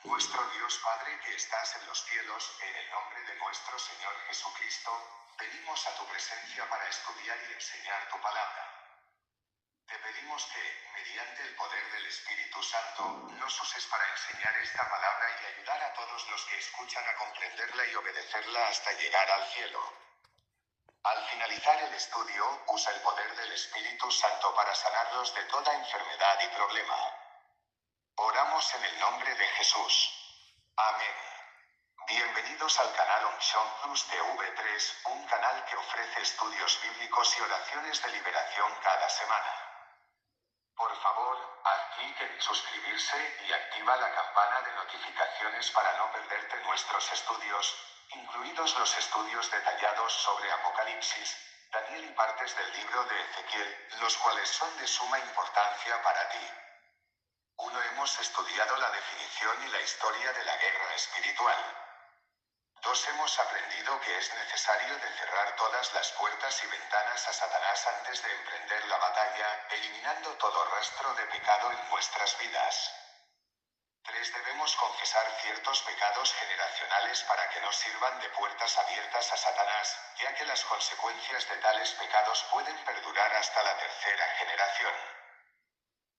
Nuestro Dios Padre que estás en los cielos, en el nombre de nuestro Señor Jesucristo, venimos a tu presencia para estudiar y enseñar tu palabra. Te pedimos que, mediante el poder del Espíritu Santo, nos uses para enseñar esta palabra y ayudar a todos los que escuchan a comprenderla y obedecerla hasta llegar al cielo. Al finalizar el estudio, usa el poder del Espíritu Santo para sanarlos de toda enfermedad y problema. Oramos en el nombre de Jesús. Amén. Bienvenidos al canal Onction Plus TV3, un canal que ofrece estudios bíblicos y oraciones de liberación cada semana. Por favor, haz clic en suscribirse y activa la campana de notificaciones para no perderte nuestros estudios, incluidos los estudios detallados sobre Apocalipsis, Daniel y partes del libro de Ezequiel, los cuales son de suma importancia para ti. 1. Hemos estudiado la definición y la historia de la guerra espiritual. 2. Hemos aprendido que es necesario de cerrar todas las puertas y ventanas a Satanás antes de emprender la batalla, eliminando todo rastro de pecado en nuestras vidas. 3. Debemos confesar ciertos pecados generacionales para que no sirvan de puertas abiertas a Satanás, ya que las consecuencias de tales pecados pueden perdurar hasta la tercera generación.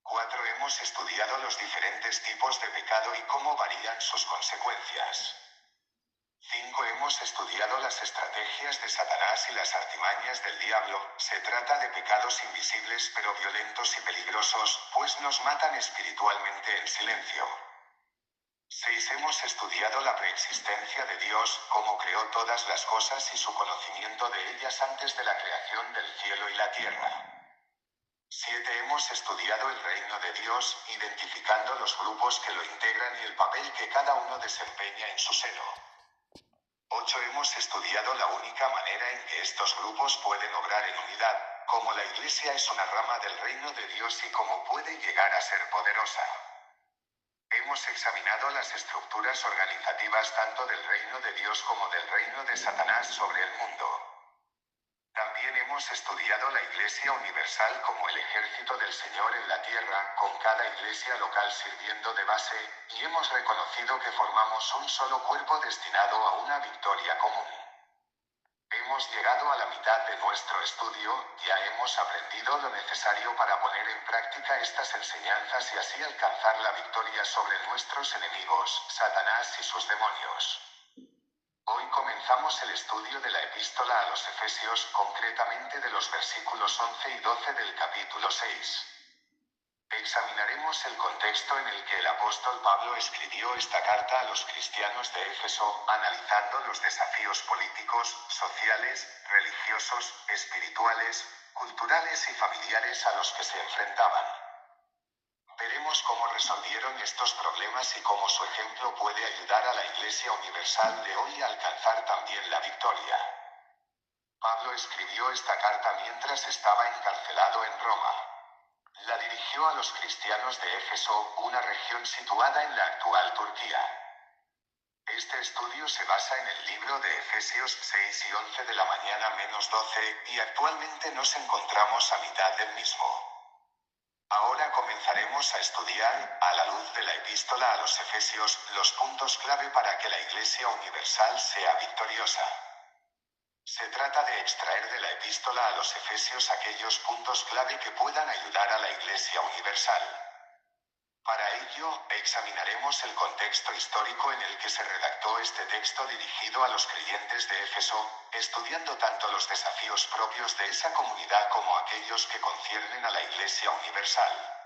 4. Hemos estudiado los diferentes tipos de pecado y cómo varían sus consecuencias. 5. Hemos estudiado las estrategias de Satanás y las artimañas del diablo. Se trata de pecados invisibles pero violentos y peligrosos, pues nos matan espiritualmente en silencio. 6. Hemos estudiado la preexistencia de Dios, cómo creó todas las cosas y su conocimiento de ellas antes de la creación del cielo y la tierra. 7. Hemos estudiado el reino de Dios, identificando los grupos que lo integran y el papel que cada uno desempeña en su seno. 8. Hemos estudiado la única manera en que estos grupos pueden obrar en unidad, cómo la Iglesia es una rama del reino de Dios y cómo puede llegar a ser poderosa. Hemos examinado las estructuras organizativas tanto del reino de Dios como del reino de Satanás sobre el mundo. También hemos estudiado la Iglesia Universal como el ejército del Señor en la tierra, con cada iglesia local sirviendo de base, y hemos reconocido que formamos un solo cuerpo destinado a una victoria común. Hemos llegado a la mitad de nuestro estudio, ya hemos aprendido lo necesario para poner en práctica estas enseñanzas y así alcanzar la victoria sobre nuestros enemigos, Satanás y sus demonios. Hoy comenzamos el estudio de la epístola a los Efesios, concretamente de los versículos 11 y 12 del capítulo 6. Examinaremos el contexto en el que el apóstol Pablo escribió esta carta a los cristianos de Éfeso, analizando los desafíos políticos, sociales, religiosos, espirituales, culturales y familiares a los que se enfrentaban. Veremos cómo resolvieron estos problemas y cómo su ejemplo puede ayudar a la Iglesia Universal de hoy a alcanzar también la victoria. Pablo escribió esta carta mientras estaba encarcelado en Roma. La dirigió a los cristianos de Éfeso, una región situada en la actual Turquía. Este estudio se basa en el libro de Efesios 6 y 11 de la mañana -12, y actualmente nos encontramos a mitad del mismo. Ahora comenzaremos a estudiar, a la luz de la epístola a los Efesios, los puntos clave para que la Iglesia Universal sea victoriosa. Se trata de extraer de la epístola a los Efesios aquellos puntos clave que puedan ayudar a la Iglesia Universal. Para ello, examinaremos el contexto histórico en el que se redactó este texto dirigido a los creyentes de Éfeso, estudiando tanto los desafíos propios de esa comunidad como aquellos que conciernen a la Iglesia Universal.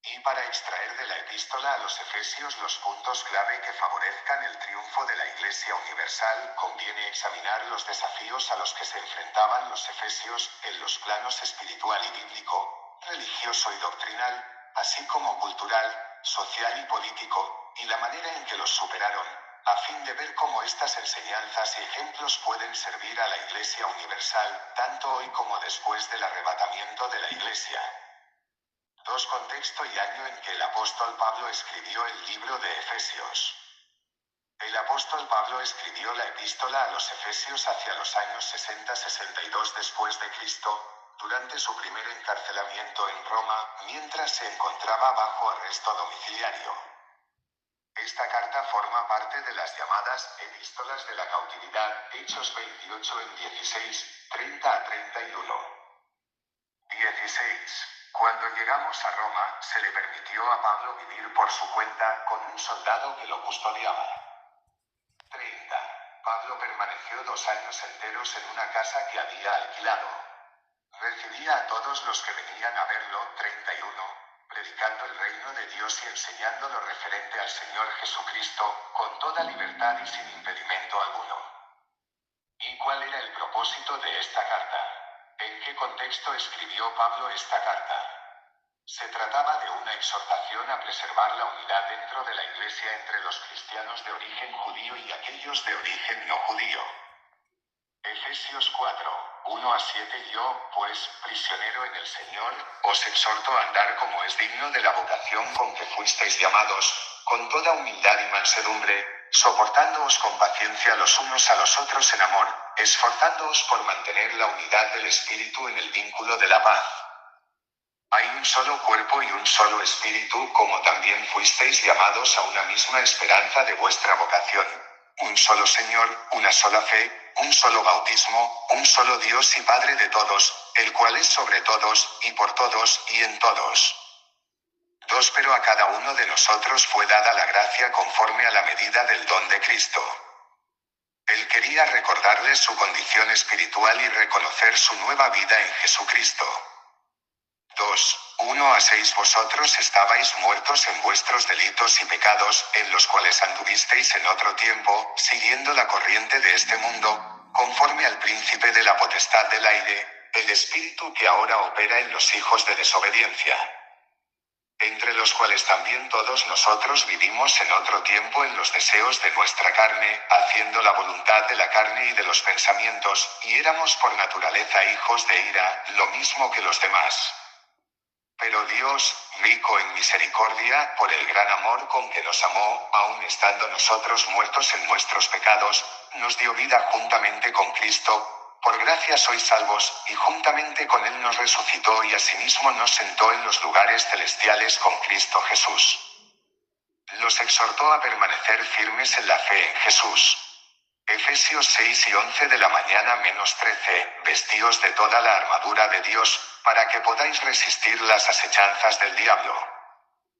Y para extraer de la epístola a los Efesios los puntos clave que favorezcan el triunfo de la Iglesia Universal, conviene examinar los desafíos a los que se enfrentaban los Efesios, en los planos espiritual y bíblico, religioso y doctrinal, así como cultural, social y político, y la manera en que los superaron, a fin de ver cómo estas enseñanzas y ejemplos pueden servir a la Iglesia Universal, tanto hoy como después del arrebatamiento de la Iglesia. 2. Contexto y año en que el apóstol Pablo escribió el libro de Efesios. El apóstol Pablo escribió la epístola a los Efesios hacia los años 60-62 después de Cristo, durante su primer encarcelamiento en Roma, mientras se encontraba bajo arresto domiciliario. Esta carta forma parte de las llamadas Epístolas de la Cautividad, Hechos 28 en 16, 30 a 31. 16. Cuando llegamos a Roma, se le permitió a Pablo vivir por su cuenta, con un soldado que lo custodiaba. 30. Pablo permaneció 2 años enteros en una casa que había alquilado. Recibía a todos los que venían a verlo. 31. Predicando el reino de Dios y enseñando lo referente al Señor Jesucristo, con toda libertad y sin impedimento alguno. ¿Y cuál era el propósito de esta carta? ¿En qué contexto escribió Pablo esta carta? Se trataba de una exhortación a preservar la unidad dentro de la Iglesia entre los cristianos de origen judío y aquellos de origen no judío. Efesios 4, 1 a 7. Yo, pues, prisionero en el Señor, os exhorto a andar como es digno de la vocación con que fuisteis llamados, con toda humildad y mansedumbre, soportándoos con paciencia los unos a los otros en amor, esforzándoos por mantener la unidad del Espíritu en el vínculo de la paz. Hay un solo cuerpo y un solo espíritu, como también fuisteis llamados a una misma esperanza de vuestra vocación. Un solo Señor, una sola fe, un solo bautismo, un solo Dios y Padre de todos, el cual es sobre todos, y por todos, y en todos. 2. Pero a cada uno de nosotros fue dada la gracia conforme a la medida del don de Cristo. Él quería recordarles su condición espiritual y reconocer su nueva vida en Jesucristo. 2. 1 a 6. Vosotros estabais muertos en vuestros delitos y pecados, en los cuales anduvisteis en otro tiempo, siguiendo la corriente de este mundo, conforme al príncipe de la potestad del aire, el espíritu que ahora opera en los hijos de desobediencia. Entre los cuales también todos nosotros vivimos en otro tiempo en los deseos de nuestra carne, haciendo la voluntad de la carne y de los pensamientos, y éramos por naturaleza hijos de ira, lo mismo que los demás. Pero Dios, rico en misericordia, por el gran amor con que nos amó, aun estando nosotros muertos en nuestros pecados, nos dio vida juntamente con Cristo. Por gracia sois salvos, y juntamente con Él nos resucitó y asimismo nos sentó en los lugares celestiales con Cristo Jesús. Los exhortó a permanecer firmes en la fe en Jesús. Efesios 6 y 11 de la mañana menos 13, vestíos de toda la armadura de Dios, para que podáis resistir las asechanzas del diablo.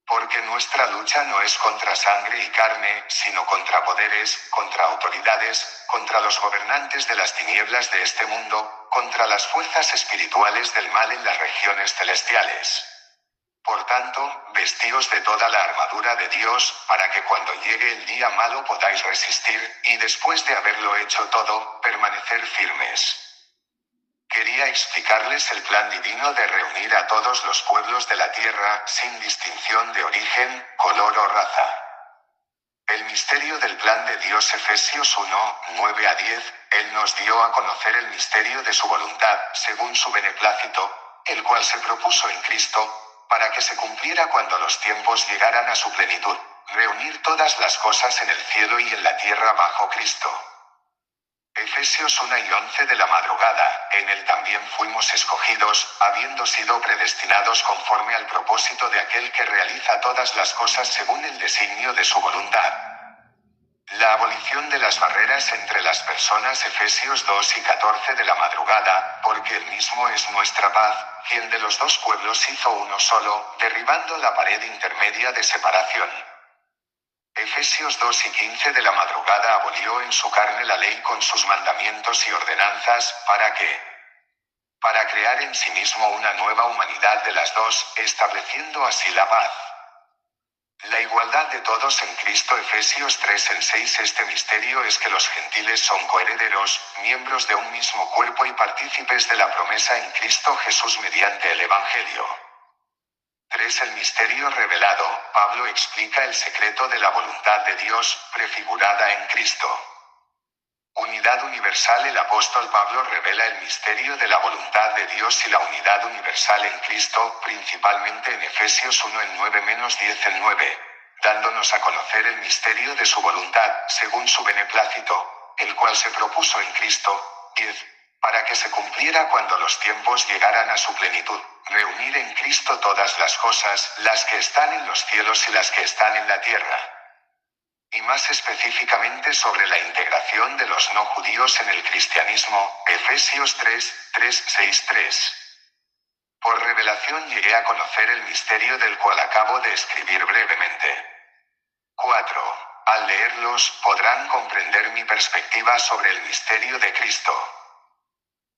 Porque nuestra lucha no es contra sangre y carne, sino contra poderes, contra autoridades, contra los gobernantes de las tinieblas de este mundo, contra las fuerzas espirituales del mal en las regiones celestiales. Por tanto, vestíos de toda la armadura de Dios, para que cuando llegue el día malo podáis resistir, y después de haberlo hecho todo, permanecer firmes. Quería explicarles el plan divino de reunir a todos los pueblos de la tierra, sin distinción de origen, color o raza. El misterio del plan de Dios. Efesios 1, 9 a 10, Él nos dio a conocer el misterio de su voluntad, según su beneplácito, el cual se propuso en Cristo, para que se cumpliera cuando los tiempos llegaran a su plenitud, reunir todas las cosas en el cielo y en la tierra bajo Cristo. Efesios 1 y 11 de la madrugada, en Él también fuimos escogidos, habiendo sido predestinados conforme al propósito de aquel que realiza todas las cosas según el designio de su voluntad. La abolición de las barreras entre las personas. Efesios 2 y 14 de la madrugada, porque Él mismo es nuestra paz, quien de los dos pueblos hizo uno solo, derribando la pared intermedia de separación. Efesios 2 y 15 de la madrugada, abolió en su carne la ley con sus mandamientos y ordenanzas, para crear en sí mismo una nueva humanidad de las dos, estableciendo así la paz. La igualdad de todos en Cristo. Efesios 3 en 6. Este misterio es que los gentiles son coherederos, miembros de un mismo cuerpo y partícipes de la promesa en Cristo Jesús mediante el Evangelio. 3. El misterio revelado. Pablo explica el secreto de la voluntad de Dios, prefigurada en Cristo. Unidad universal. El apóstol Pablo revela el misterio de la voluntad de Dios y la unidad universal en Cristo, principalmente en Efesios 1 en 9-10 en 9, dándonos a conocer el misterio de su voluntad, según su beneplácito, el cual se propuso en Cristo, 10, para que se cumpliera cuando los tiempos llegaran a su plenitud, reunir en Cristo todas las cosas, las que están en los cielos y las que están en la tierra. y más específicamente sobre la integración de los no judíos en el cristianismo, Efesios 3:6-3. Por revelación llegué a conocer el misterio del cual acabo de escribir brevemente. 4. Al leerlos, podrán comprender mi perspectiva sobre el misterio de Cristo.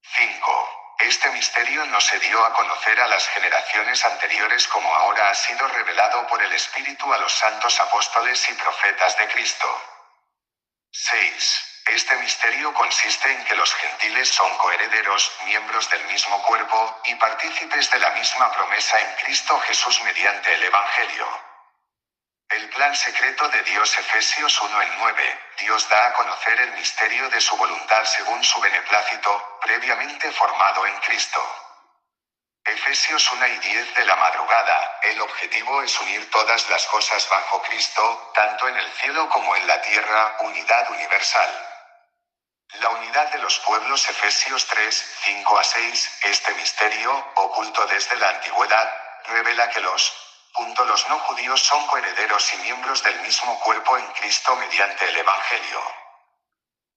5. Este misterio no se dio a conocer a las generaciones anteriores como ahora ha sido revelado por el Espíritu a los santos apóstoles y profetas de Cristo. 6. Este misterio consiste en que los gentiles son coherederos, miembros del mismo cuerpo, y partícipes de la misma promesa en Cristo Jesús mediante el Evangelio. El plan secreto de Dios Efesios 1:9, Dios da a conocer el misterio de su voluntad según su beneplácito, previamente formado en Cristo. Efesios 1:10 de la madrugada, el objetivo es unir todas las cosas bajo Cristo, tanto en el cielo como en la tierra, unidad universal. La unidad de los pueblos Efesios 3:5-6, este misterio, oculto desde la antigüedad, revela que los no judíos son coherederos y miembros del mismo cuerpo en Cristo mediante el Evangelio.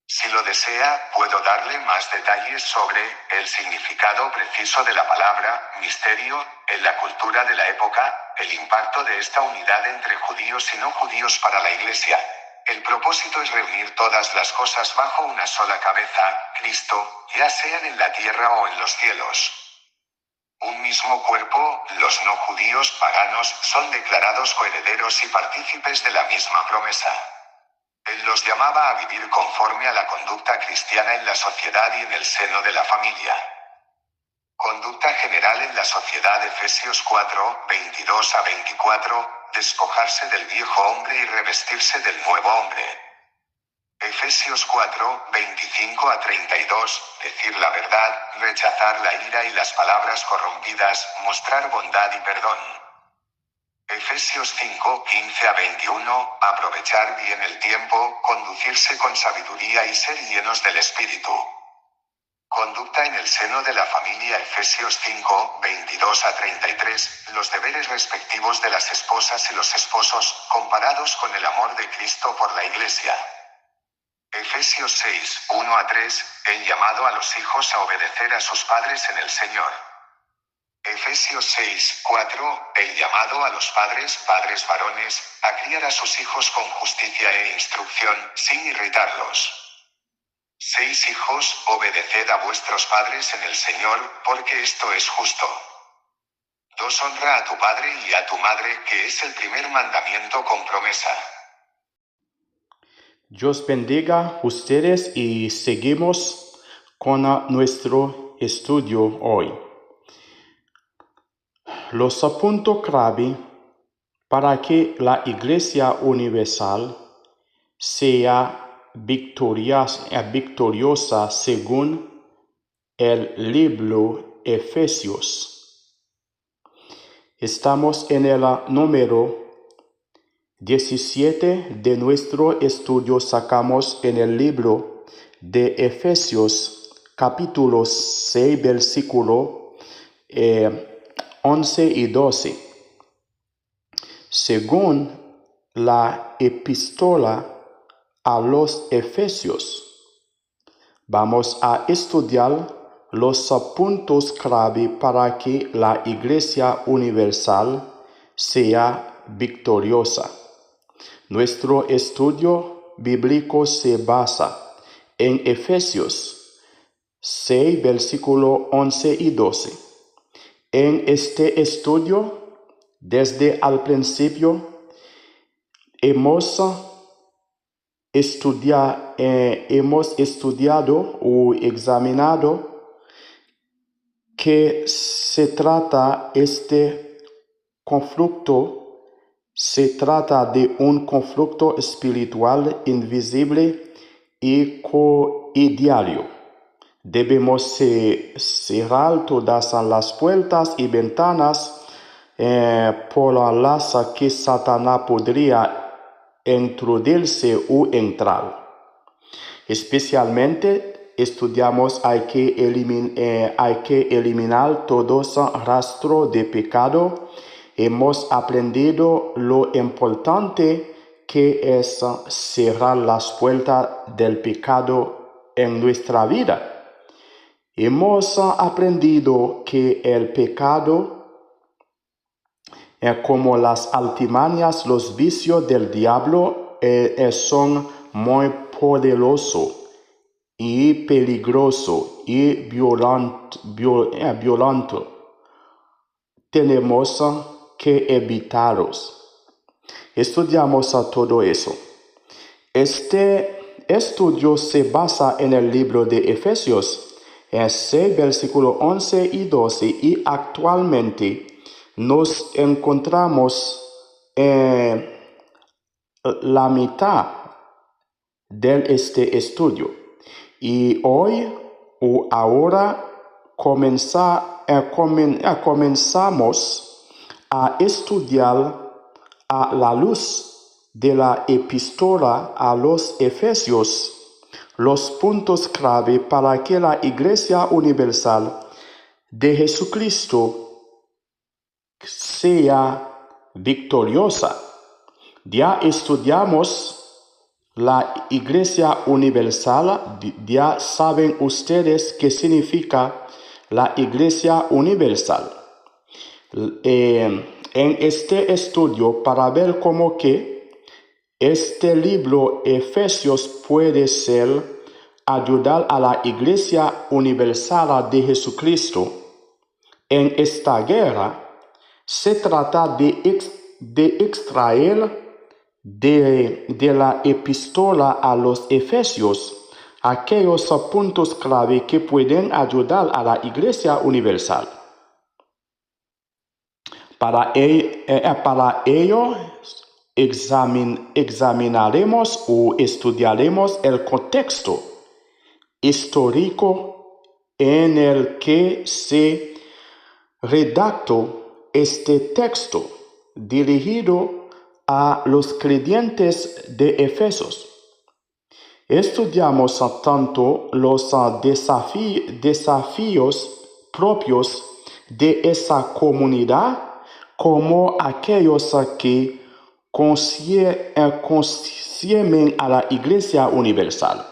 Si lo desea, puedo darle más detalles sobre el significado preciso de la palabra misterio en la cultura de la época, el impacto de esta unidad entre judíos y no judíos para la Iglesia. El propósito es reunir todas las cosas bajo una sola cabeza, Cristo, ya sean en la tierra o en los cielos. Un mismo cuerpo, los no judíos paganos son declarados coherederos y partícipes de la misma promesa. Él los llamaba a vivir conforme a la conducta cristiana en la sociedad y en el seno de la familia. Conducta general en la sociedad Efesios 4:22-24, despojarse del viejo hombre y revestirse del nuevo hombre. Efesios 4:25-32, decir la verdad, rechazar la ira y las palabras corrompidas, mostrar bondad y perdón. Efesios 5:15-21, aprovechar bien el tiempo, conducirse con sabiduría y ser llenos del Espíritu. Conducta en el seno de la familia Efesios 5:22-33, los deberes respectivos de las esposas y los esposos, comparados con el amor de Cristo por la Iglesia. Efesios 6:1-3, el llamado a los hijos a obedecer a sus padres en el Señor. Efesios 6:4, el llamado a los padres varones, a criar a sus hijos con justicia e instrucción, sin irritarlos. 6 hijos, obedeced a vuestros padres en el Señor, porque esto es justo. 2 honra a tu padre y a tu madre, que es el primer mandamiento con promesa. Dios bendiga ustedes y seguimos con nuestro estudio hoy. Los puntos clave para que la Iglesia Universal sea victoriosa según el libro Efesios. Estamos en el número 17 de nuestro estudio. Sacamos en el libro de Efesios capítulo 6 versículo 11 y 12. Según la epístola a los Efesios, vamos a estudiar los puntos clave para que la Iglesia Universal sea victoriosa. Nuestro estudio bíblico se basa en Efesios 6, versículo 11 y 12. En este estudio, desde el principio, hemos estudiado o examinado que se trata de un conflicto espiritual invisible y coidiario. Debemos cerrar todas las puertas y ventanas por las que Satanás podría introducirse o entrar. Especialmente estudiamos hay que eliminar todo rastro de pecado. Hemos aprendido lo importante que es cerrar las puertas del pecado en nuestra vida. Hemos aprendido que el pecado, como las altimañas, los vicios del diablo, son muy poderosos y peligrosos y violentos. Tenemos que evitarlos. Estudiamos todo eso. Este estudio se basa en el libro de Efesios 6, versículo 11 y 12, y actualmente nos encontramos en la mitad de este estudio. Y hoy o ahora comenzamos a estudiar a la luz de la epístola a los Efesios los puntos clave para que la Iglesia Universal de Jesucristo sea victoriosa. Ya estudiamos la Iglesia Universal, ya saben ustedes qué significa la Iglesia Universal. En este estudio, para ver cómo que este libro Efesios puede ser ayudar a la Iglesia Universal de Jesucristo en esta guerra, se trata de extraer de la epístola a los Efesios aquellos puntos clave que pueden ayudar a la Iglesia Universal. Para ello examinaremos o estudiaremos el contexto histórico en el que se redactó este texto dirigido a los creyentes de Efesios. Estudiamos tanto los desafíos propios de esa comunidad como aquellos que conciernen a la Iglesia Universal.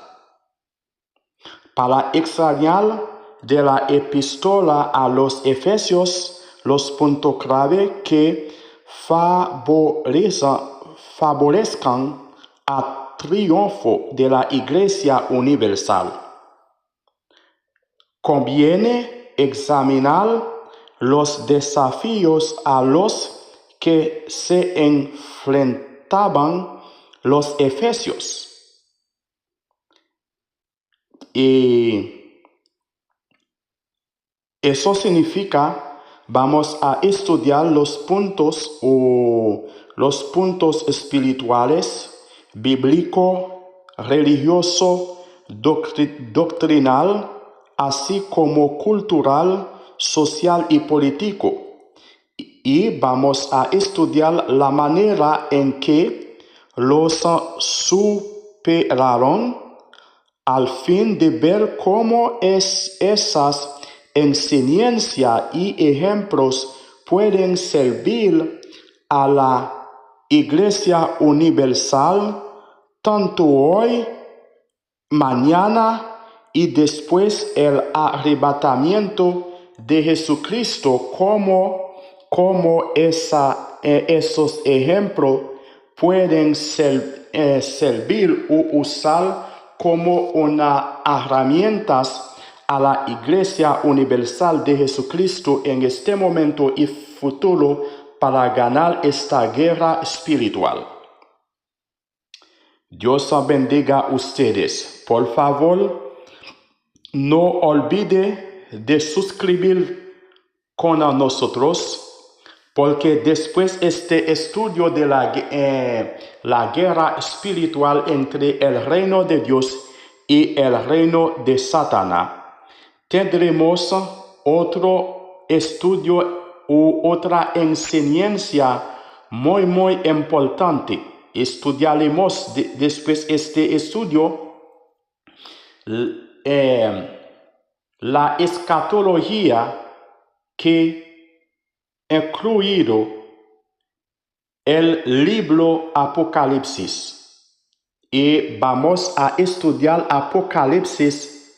Para extrañar de la epístola a los Efesios los puntos clave que favorezcan al triunfo de la Iglesia Universal. Conviene examinar los desafíos a los que se enfrentaban los Efesios. Y eso significa, vamos a estudiar los puntos espirituales, bíblico, religioso, doctrinal, así como cultural, social y político. Y vamos a estudiar la manera en que los superaron al fin de ver cómo esas enseñanzas y ejemplos pueden servir a la Iglesia Universal tanto hoy, mañana y después el arrebatamiento de Jesucristo, como esos ejemplos pueden servir o usar como una herramienta a la Iglesia Universal de Jesucristo en este momento y futuro para ganar esta guerra espiritual. Dios bendiga a ustedes. Por favor, no olvide de suscribir con nosotros, porque después este estudio de la guerra espiritual entre el reino de Dios y el reino de Satanás, tendremos otro estudio u otra enseñanza muy importante. Estudiaremos después este estudio la escatología que incluido el libro Apocalipsis. Y vamos a estudiar Apocalipsis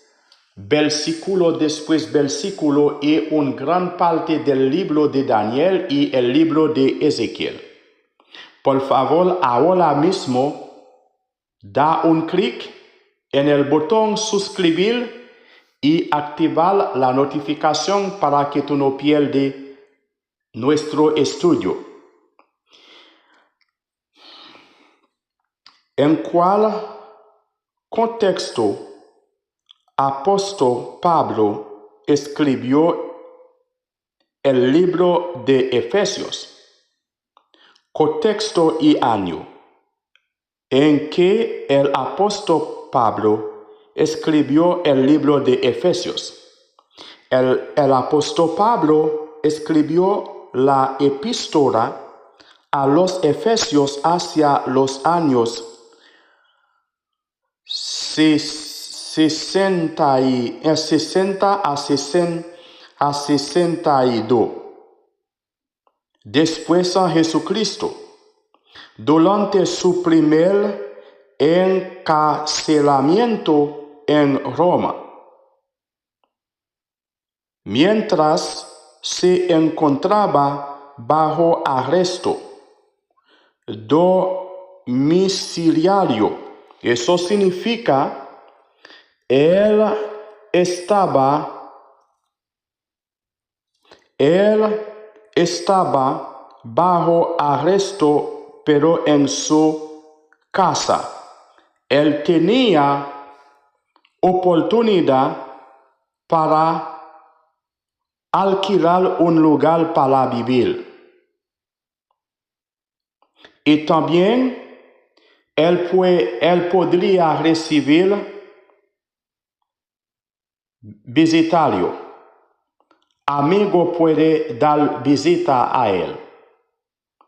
versículo después versículo y una gran parte del libro de Daniel y el libro de Ezequiel. Por favor, ahora mismo, da un clic en el botón suscribir y activar la notificación para que tú no pierdas nuestro estudio. ¿En cuál contexto apóstol Pablo escribió el libro de Efesios? Contexto y año en que el apóstol Pablo escribió el libro de Efesios. El apóstol Pablo escribió la epístola a los Efesios hacia los años 60 a 62 después de Jesucristo, durante su primer encarcelamiento en Roma, mientras se encontraba bajo arresto domiciliario. Eso significa él estaba bajo arresto, pero en su casa. Él tenía oportunidad para alquilar un lugar para vivir. Y también él podría recibir visitario. Amigo puede dar visita a él.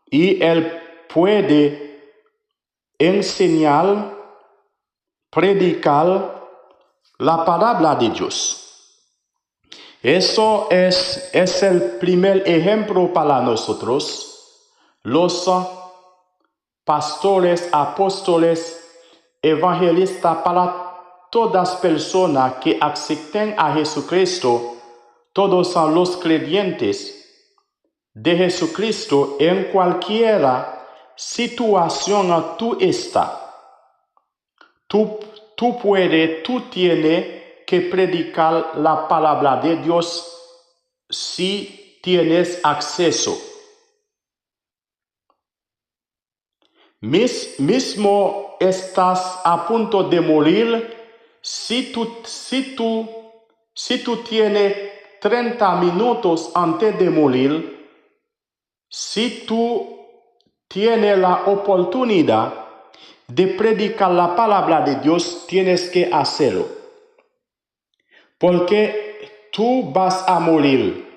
Y él puede enseñar, predicar la palabra de Dios. Eso es el primer ejemplo para nosotros, los pastores, apóstoles, evangelistas, para todas personas que acepten a Jesucristo. Todos son los creyentes de Jesucristo en cualquier situación tú estás. Tú tienes que predicar la palabra de Dios si tienes acceso. Mismo estás a punto de morir, si tú tienes 30 minutos antes de morir, si tú tienes la oportunidad de predicar la palabra de Dios, tienes que hacerlo. Porque tú vas a morir.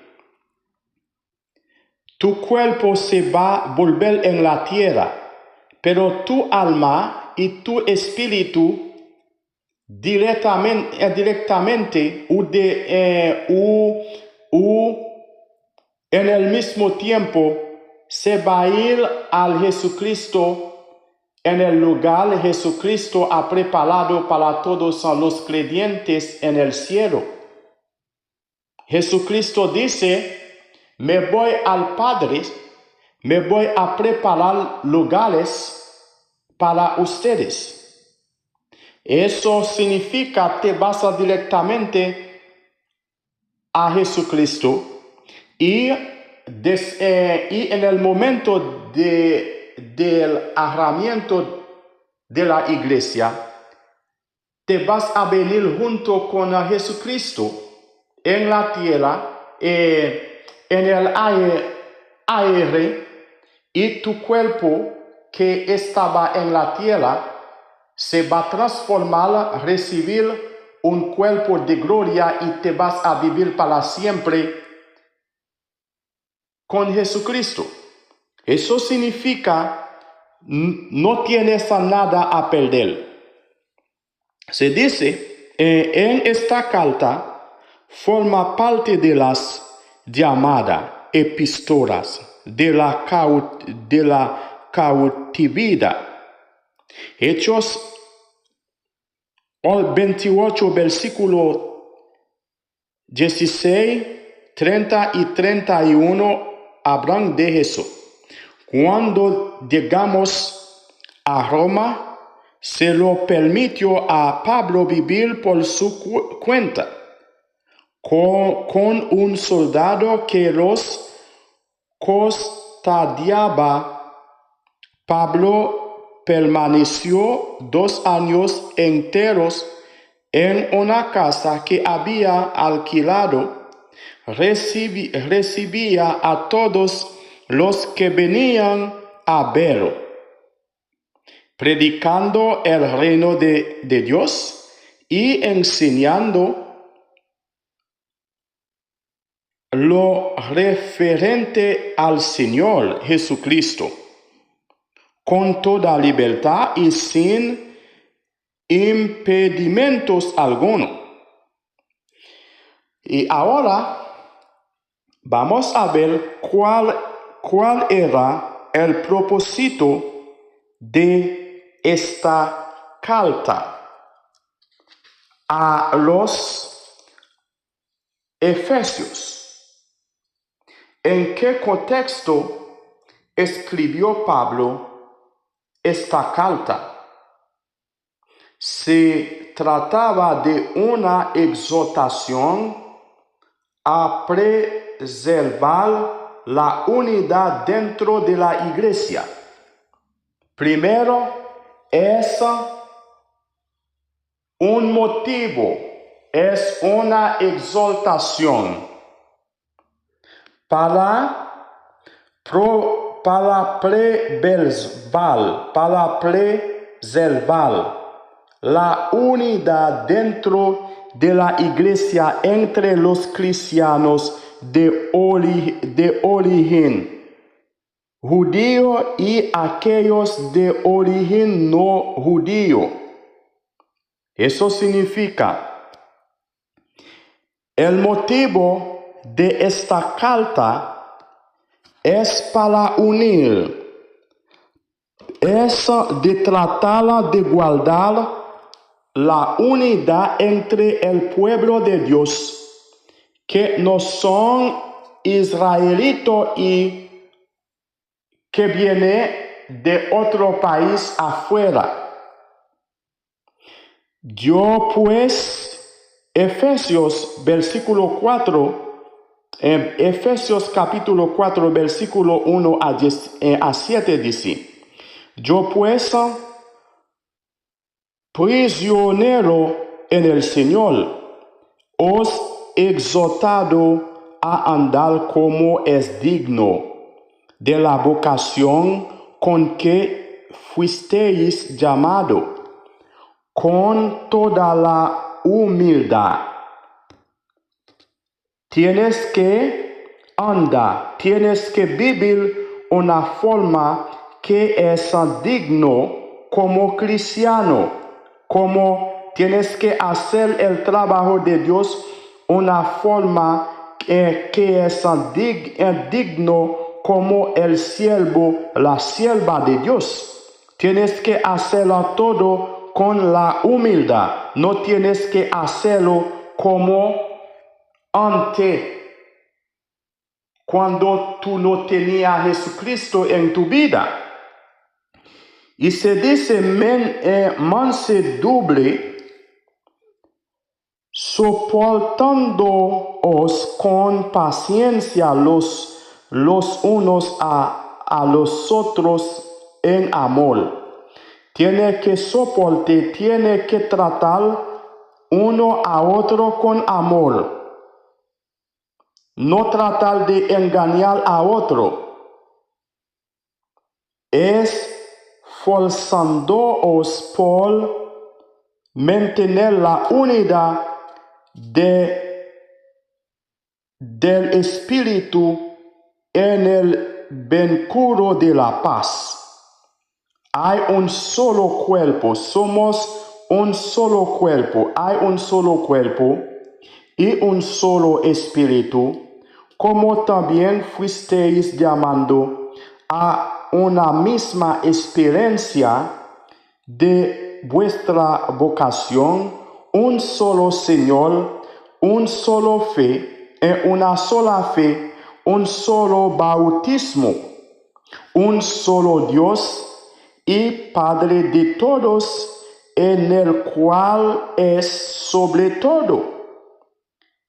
Tu cuerpo se va a volver en la tierra, pero tu alma y tu espíritu directamente en el mismo tiempo se va a ir al Jesucristo en el lugar Jesucristo ha preparado para todos los creyentes en el cielo. Jesucristo dice: me voy al Padre, me voy a preparar lugares para ustedes. Eso significa que vas directamente a Jesucristo y en el momento del agarramiento de la iglesia, te vas a venir junto con Jesucristo en la tierra, en el aire, y tu cuerpo que estaba en la tierra se va a transformar, recibir un cuerpo de gloria y te vas a vivir para siempre con Jesucristo. Eso significa no tienes nada a perder. Se dice en esta carta forma parte de las llamadas epístolas de la cautividad. Hechos 28, versículo 16, 30 y 31 hablan de eso. Cuando llegamos a Roma, se lo permitió a Pablo vivir por su cuenta, con un soldado que los custodiaba. Pablo permaneció 2 años enteros en una casa que había alquilado. Recibía a todos los que venían a verlo, predicando el reino de Dios y enseñando lo referente al Señor Jesucristo, con toda libertad y sin impedimentos alguno. Y ahora vamos a ver cuál era el propósito de esta carta a los Efesios. ¿En qué contexto escribió Pablo esta carta? Se trataba de una exhortación a preservar la unidad dentro de la iglesia. Primero, es un motivo, es una exhortación para preservar la unidad dentro de la iglesia entre los cristianos de origen judío y aquellos de origen no judío. Eso significa, el motivo de esta carta es para unir, es de tratar de guardar la unidad entre el pueblo de Dios, que no son israelitos y que viene de otro país afuera. Yo pues, Efesios capítulo 4, versículo 1 a 7 dice: yo pues, prisionero en el Señor, os exhortado a andar como es digno de la vocación con que fuisteis llamado, con toda la humildad. Tienes que andar, tienes que vivir una forma que es digno como cristiano, como tienes que hacer el trabajo de Dios una forma que es digno como el siervo, la sierva de Dios. Tienes que hacerlo todo con la humildad. No tienes que hacerlo como antes, cuando tú no tenías a Jesucristo en tu vida. Y se dice mansedumbre, soportándoos con paciencia los unos a los otros en amor. Tiene que soportar, tiene que tratar uno a otro con amor. No tratar de engañar a otro. Esforzándoos por mantener la unidad del Espíritu en el vínculo de la paz. Hay un solo cuerpo, somos un solo cuerpo, hay un solo cuerpo y un solo espíritu, como también fuisteis llamando a una misma experiencia de vuestra vocación, un solo Señor, un solo fe, una sola fe, un solo bautismo, un solo Dios y Padre de todos, en el cual es sobre todo,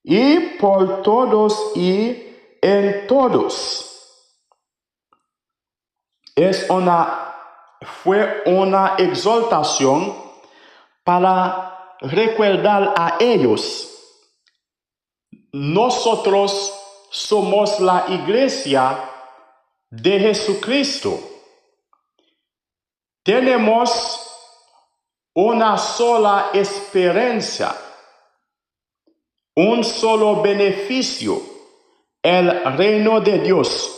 y por todos y en todos. Fue una exhortación para recordar a ellos. Nosotros somos la iglesia de Jesucristo. Tenemos una sola esperanza, un solo beneficio, el reino de Dios.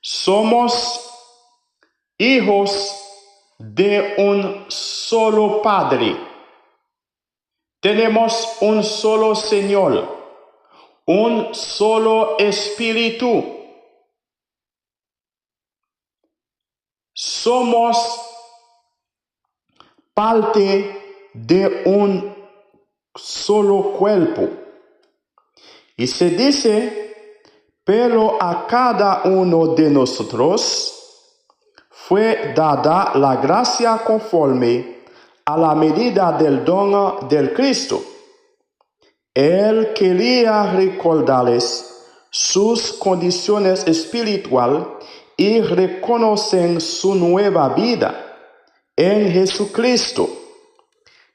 Somos hijos de un solo Padre. Tenemos un solo Señor, un solo Espíritu. Somos parte de un solo cuerpo. Y se dice, pero a cada uno de nosotros fue dada la gracia conforme a la medida del don del Cristo. Él quería recordarles sus condiciones espirituales y reconocen su nueva vida en Jesucristo.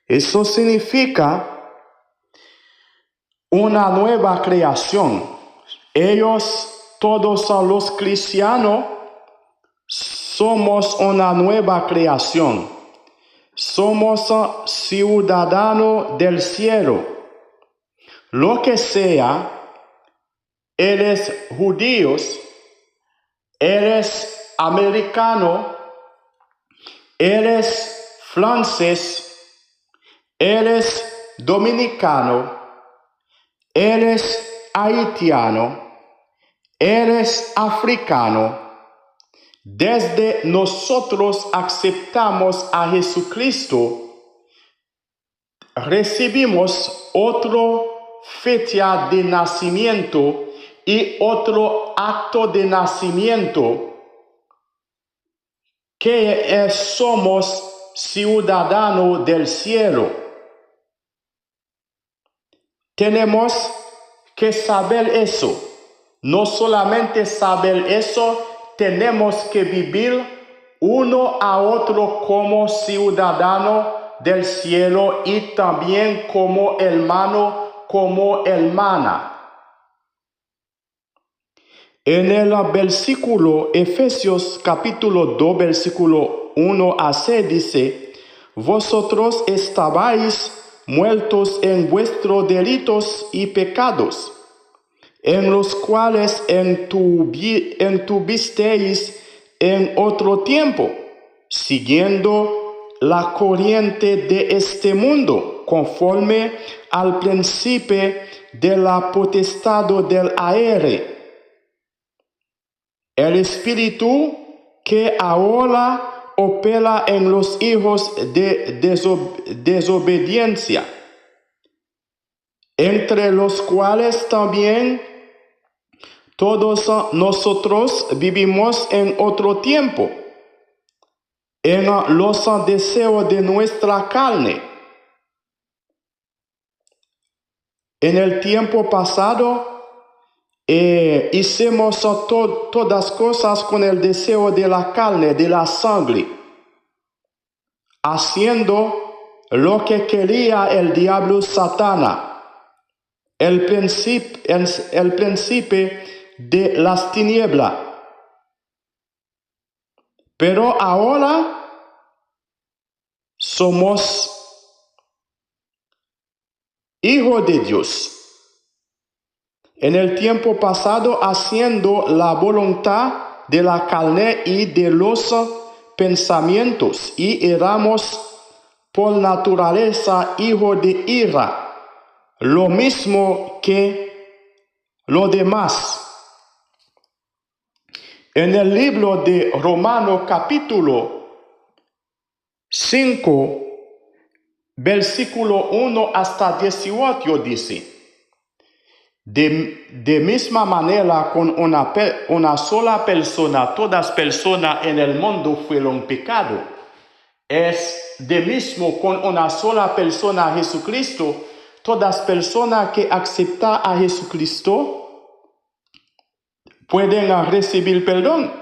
Eso significa una nueva creación. Ellos, todos los cristianos, somos una nueva creación. Somos ciudadanos del cielo. Lo que sea, eres judío, eres americano, eres francés, eres dominicano, eres haitiano, eres africano. Desde nosotros aceptamos a Jesucristo, recibimos otra fecha de nacimiento y otro acto de nacimiento, que somos ciudadanos del cielo. Tenemos que saber eso. No solamente saber eso, tenemos que vivir uno a otro como ciudadano del cielo y también como hermano, como hermana. En el versículo Efesios capítulo 2, versículo 1 a 6 dice, vosotros estabais muertos en vuestros delitos y pecados, en los cuales entuvisteis en otro tiempo, siguiendo la corriente de este mundo, conforme al príncipe de la potestad del aire, el espíritu que ahora opera en los hijos de desobediencia, entre los cuales también todos nosotros vivimos en otro tiempo, en los deseos de nuestra carne. En el tiempo pasado hicimos todas cosas con el deseo de la carne, de la sangre, haciendo lo que quería el diablo Satanás, el príncipe de las tinieblas. Pero ahora somos hijos de Dios. En el tiempo pasado, haciendo la voluntad de la carne y de los pensamientos, y éramos por naturaleza hijos de ira, lo mismo que los demás. En el libro de Romanos capítulo 5, versículo 1 hasta 18 dice, de misma manera con una sola persona, todas personas en el mundo fueron pecado. Es de mismo con una sola persona, Jesucristo, todas personas que aceptan a Jesucristo pueden recibir perdón.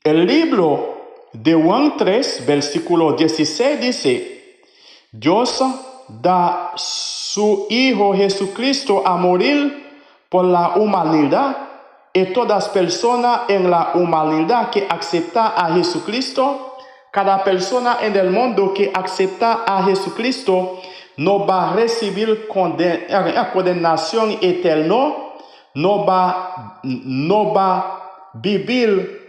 El libro de Juan 3, versículo 16 dice, Dios da su Hijo Jesucristo a morir por la humanidad y todas personas en la humanidad que aceptan a Jesucristo, cada persona en el mundo que acepta a Jesucristo no va a recibir condenación eterna, no va a vivir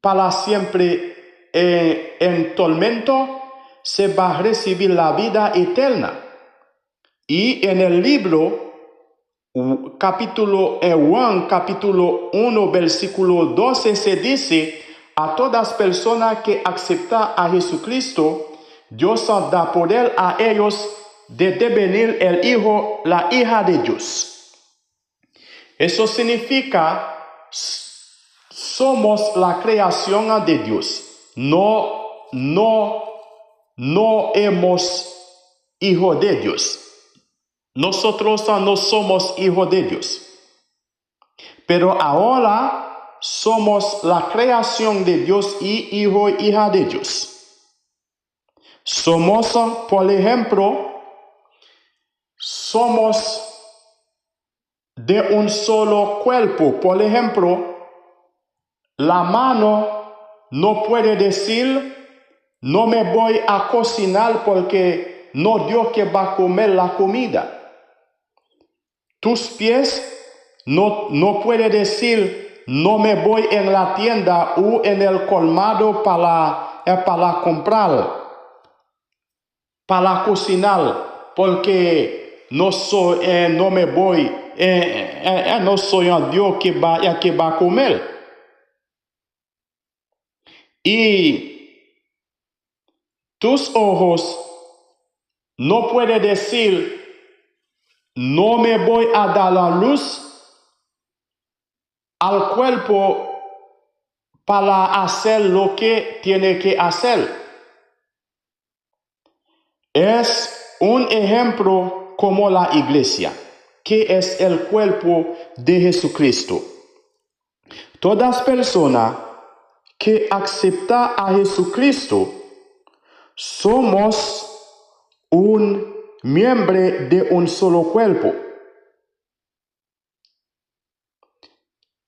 para siempre en tormento, se va a recibir la vida eterna. Y en el libro Juan capítulo 1, versículo 12 se dice, a todas personas que aceptan a Jesucristo, Dios da poder a ellos de devenir el hijo, la hija de Dios. Eso significa somos la creación de Dios. No hemos hijo de Dios. Nosotros no somos hijos de Dios. Pero ahora somos la creación de Dios y hijo e hija de Dios. Somos, por ejemplo, somos de un solo cuerpo. Por ejemplo, la mano no puede decir, no me voy a cocinar porque no dio que va a comer la comida. Tus pies no puede decir, no me voy en la tienda o en el colmado para comprar, para cocinar, porque no me voy, no soy un Dios que va a comer. Y tus ojos no pueden decir, no me voy a dar la luz al cuerpo para hacer lo que tiene que hacer. Es un ejemplo como la iglesia, que es el cuerpo de Jesucristo. Todas personas que aceptan a Jesucristo somos un miembro de un solo cuerpo.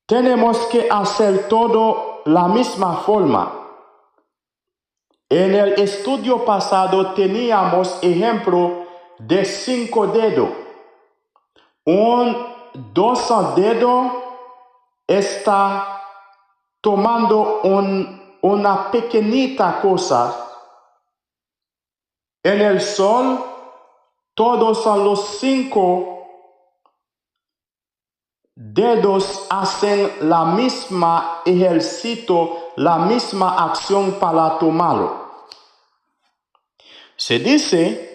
Tenemos que hacer todo la misma forma. En el estudio pasado teníamos ejemplo de 5 dedos. Dos dedos está tomando una pequeñita cosa. En el sol, todos los 5 dedos hacen la misma ejercicio, la misma acción para tomarlo. Se dice,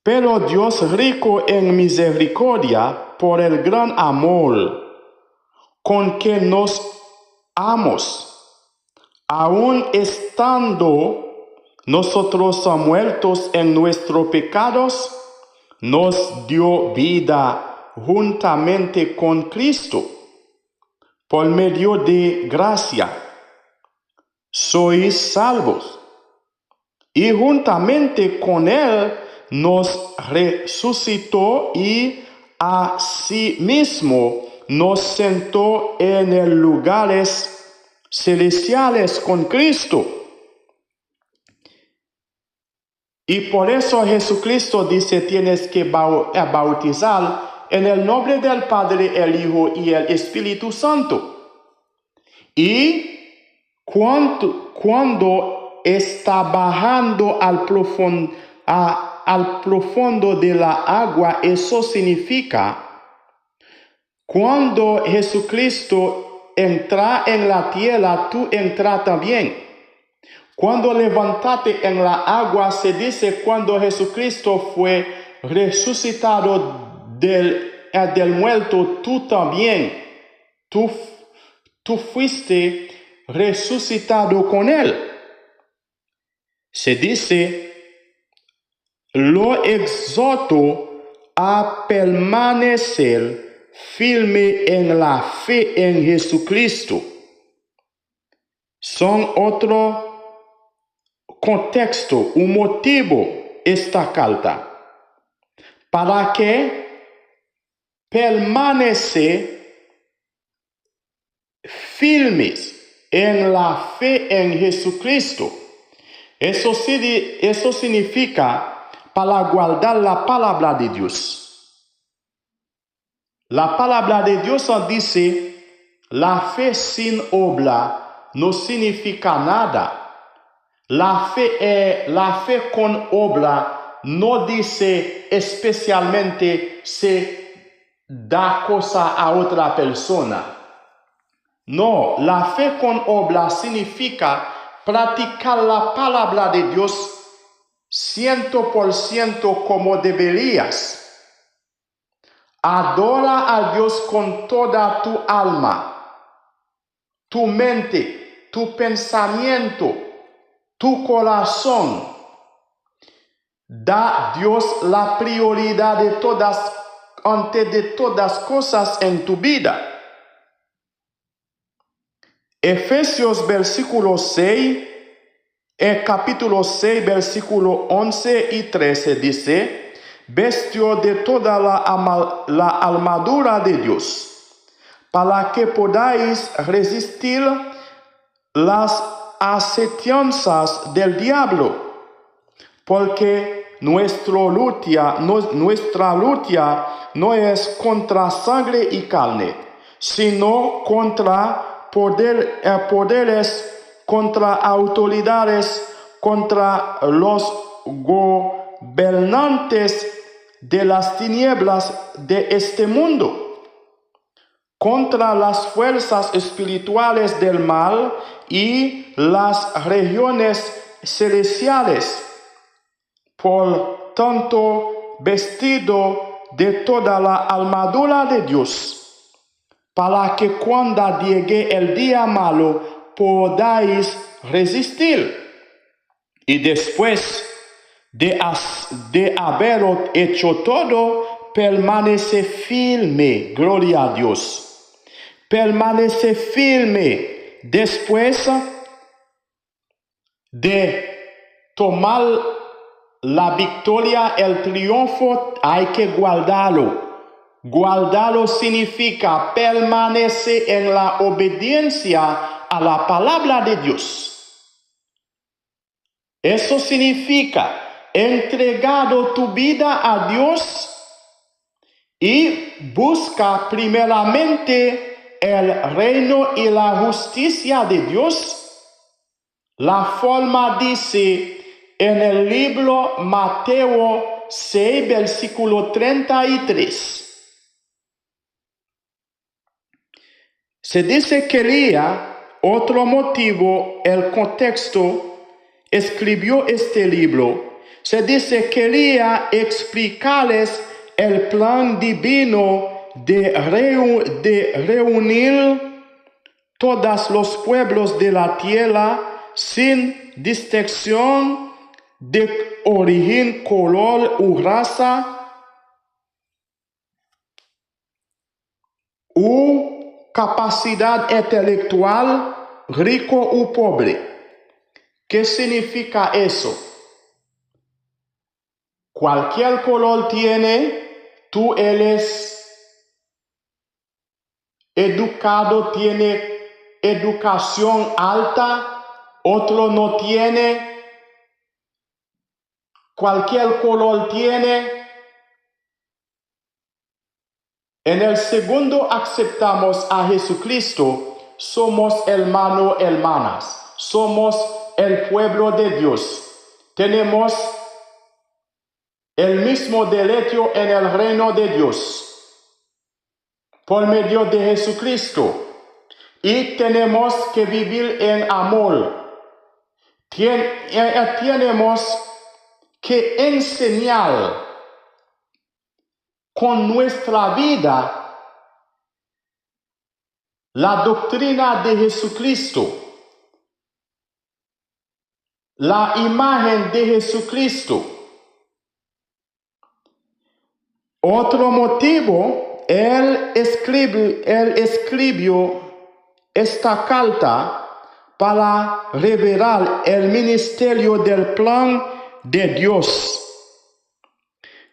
pero Dios rico en misericordia por el gran amor con que nos amamos, aun estando nosotros muertos en nuestros pecados, nos dio vida juntamente con Cristo. Por medio de gracia, sois salvos. Y juntamente con Él nos resucitó y a sí mismo nos sentó en los lugares celestiales con Cristo. Y por eso Jesucristo dice, tienes que bautizar en el nombre del Padre, el Hijo y el Espíritu Santo. Y cuando está bajando al profundo de la agua, eso significa Cuando Jesucristo entra en la tierra, tú entras también. Cuando levantaste en la agua, se dice cuando Jesucristo fue resucitado del muerto, tú también. Tú fuiste resucitado con él. Se dice, lo exhorto a permanecer firme en la fe en Jesucristo. Son otro contexto, un motivo esta carta para que permanece firmes en la fe en Jesucristo. Eso significa para guardar la palabra de Dios. La palabra de Dios dice, la fe sin obra no significa nada. La fe con obra no dice especialmente se da cosa a otra persona. No, la fe con obra significa practicar la palabra de Dios 100% como deberías. Adora a Dios con toda tu alma, tu mente, tu pensamiento, tu corazón. Da a Dios la prioridad antes de todas cosas en tu vida. Efesios capítulo 6, versículo 11 y 13 dice, vestió de toda la armadura de Dios, para que podáis resistir las acechanzas del diablo, porque nuestra lucha no es contra sangre y carne, sino contra poderes, contra autoridades, contra los gobernantes de las tinieblas de este mundo, contra las fuerzas espirituales del mal y las regiones celestiales. Por tanto, vestido de toda la armadura de Dios, para que cuando llegue el día malo podáis resistir. Y después de haberlo hecho todo, permanece firme. Gloria a Dios. Permanece firme. Después de tomar la victoria, el triunfo, hay que guardarlo. Guardarlo significa permanecer en la obediencia a la palabra de Dios. Eso significa entregado tu vida a Dios y busca primeramente el reino y la justicia de Dios. La forma dice en el libro Mateo 6, versículo 33. Se dice que Elías, otro motivo, el contexto, escribió este libro. Se dice que Elías explicarles el plan divino de reunir todos los pueblos de la tierra sin distinción de origen, color u raza u capacidad intelectual, rico u pobre. ¿Qué significa eso? Cualquier color tiene, tú eres educado, tiene educación alta, otro no tiene, cualquier color tiene. En el segundo aceptamos a Jesucristo, somos hermanos, hermanas, somos el pueblo de Dios. Tenemos el mismo derecho en el reino de Dios. por medio de Jesucristo. Y tenemos que vivir en amor. Tenemos que enseñar con nuestra vida la doctrina de Jesucristo, la imagen de Jesucristo. Otro motivo, él escribió esta carta para revelar el ministerio del plan de Dios.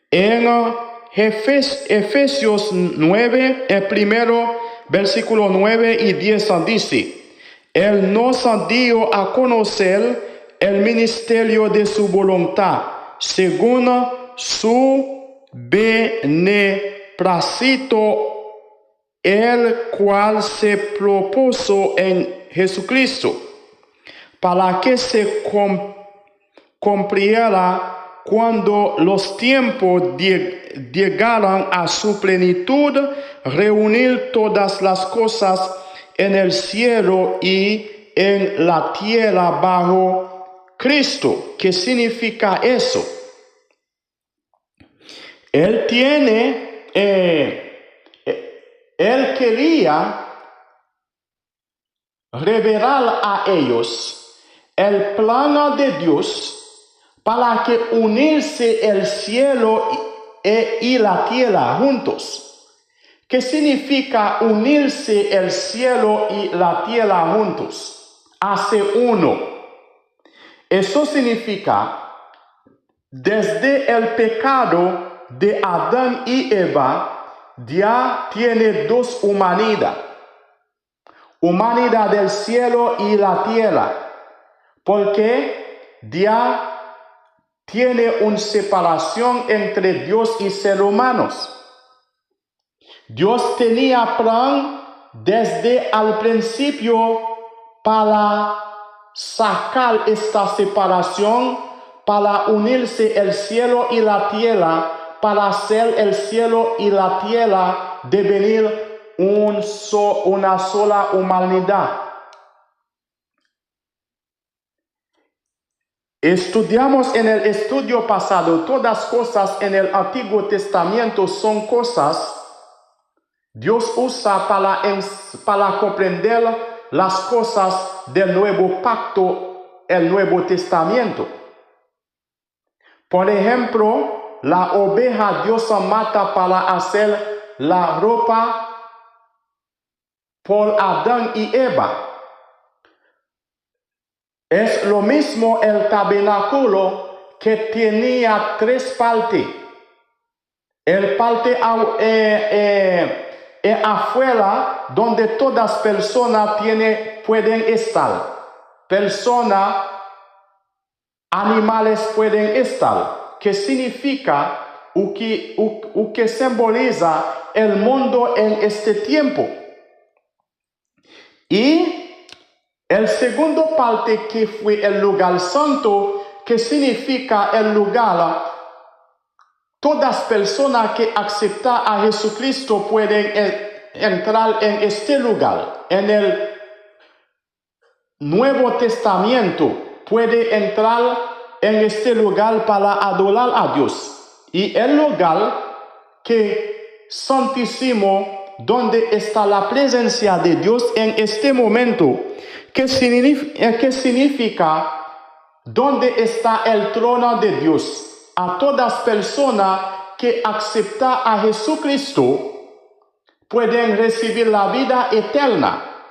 En Efesios 9, el primero versículo 9 y 10 dice: Él nos dio a conocer el ministerio de su voluntad, según su beneplácito, el cual se propuso en Jesucristo, para que se cumpliera cuando los tiempos llegaran a su plenitud, reunir todas las cosas en el cielo y en la tierra bajo Cristo. ¿Qué significa eso? Él quería revelar a ellos el plan de Dios para que unirse el cielo y la tierra juntos. ¿Qué significa unirse el cielo y la tierra juntos? Hace uno. Eso significa, desde el pecado de Adán y Eva, ya tiene dos humanidades. Humanidad del cielo y la tierra. Porque ya tiene una separación entre Dios y seres humanos. Dios tenía plan desde el principio para sacar esta separación, para unirse el cielo y la tierra, para hacer el cielo y la tierra devenir una sola humanidad. Estudiamos en el estudio pasado, todas cosas en el Antiguo Testamento son cosas Dios usa para comprender las cosas del Nuevo Pacto, el Nuevo Testamento. Por ejemplo, la oveja Dios mata para hacer la ropa por Adán y Eva. Es lo mismo el tabernáculo, que tenía tres partes. El parte afuera, donde todas personas pueden estar. Personas, animales pueden estar. ¿Qué significa? O que simboliza el mundo en este tiempo. Y el segundo parte, que fue el lugar santo, que significa el lugar, todas personas que aceptan a Jesucristo pueden entrar en este lugar. En el Nuevo Testamento puede entrar en este lugar para adorar a Dios. Y el lugar que santísimo, donde está la presencia de Dios en este momento, ¿qué significa? ¿Dónde está el trono de Dios? A todas personas que aceptan a Jesucristo pueden recibir la vida eterna.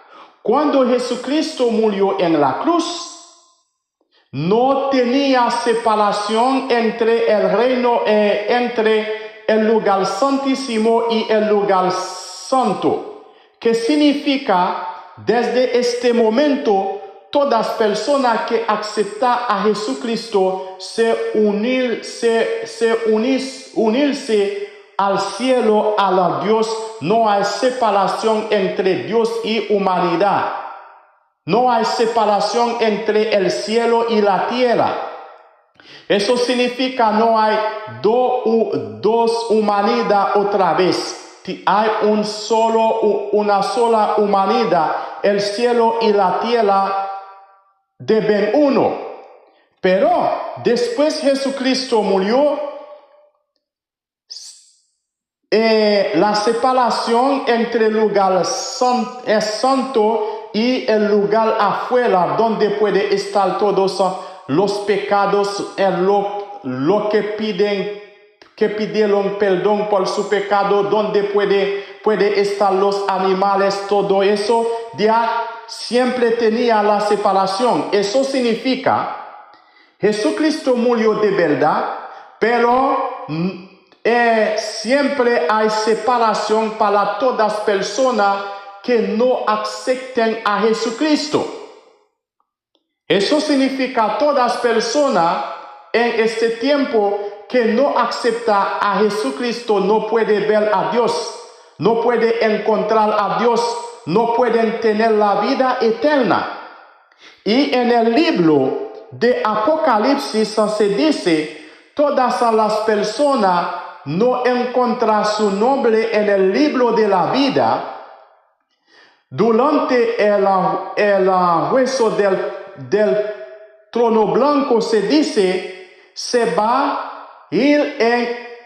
Cuando Jesucristo murió en la cruz, no tenía separación entre el reino, entre el lugar santísimo y el lugar santo. ¿Qué significa? Desde este momento, todas personas que aceptan a Jesucristo unirse al cielo, a Dios. No hay separación entre Dios y humanidad. No hay separación entre el cielo y la tierra. Eso significa no hay dos humanidades otra vez. hay una sola humanidad. El cielo y la tierra deben uno. Pero después Jesucristo murió, la separación entre el lugar santo y el lugar afuera, donde puede estar todos los pecados, lo que pidieron perdón por su pecado, donde puede estar los animales, todo eso, ya siempre tenía la separación. Eso significa, Jesucristo murió de verdad, pero siempre hay separación para todas personas que no acepten a Jesucristo. Eso significa todas personas en este tiempo que no acepta a Jesucristo no puede ver a Dios, no puede encontrar a Dios, no pueden tener la vida eterna. Y en el libro de Apocalipsis se dice, todas las personas no encuentran su nombre en el libro de la vida. Durante el juicio del trono blanco se dice, se va a ir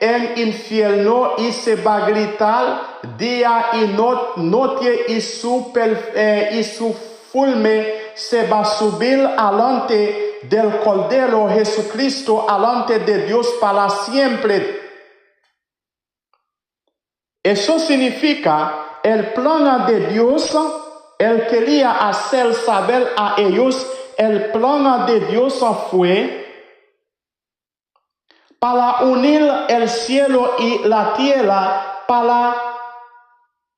en infierno y se va a gritar día y noche y su fulme se va a subir alante del Cordero Jesucristo, alante de Dios para siempre. Eso significa el plan de Dios. Él quería hacer saber a ellos, el plan de Dios fue para unir el cielo y la tierra, para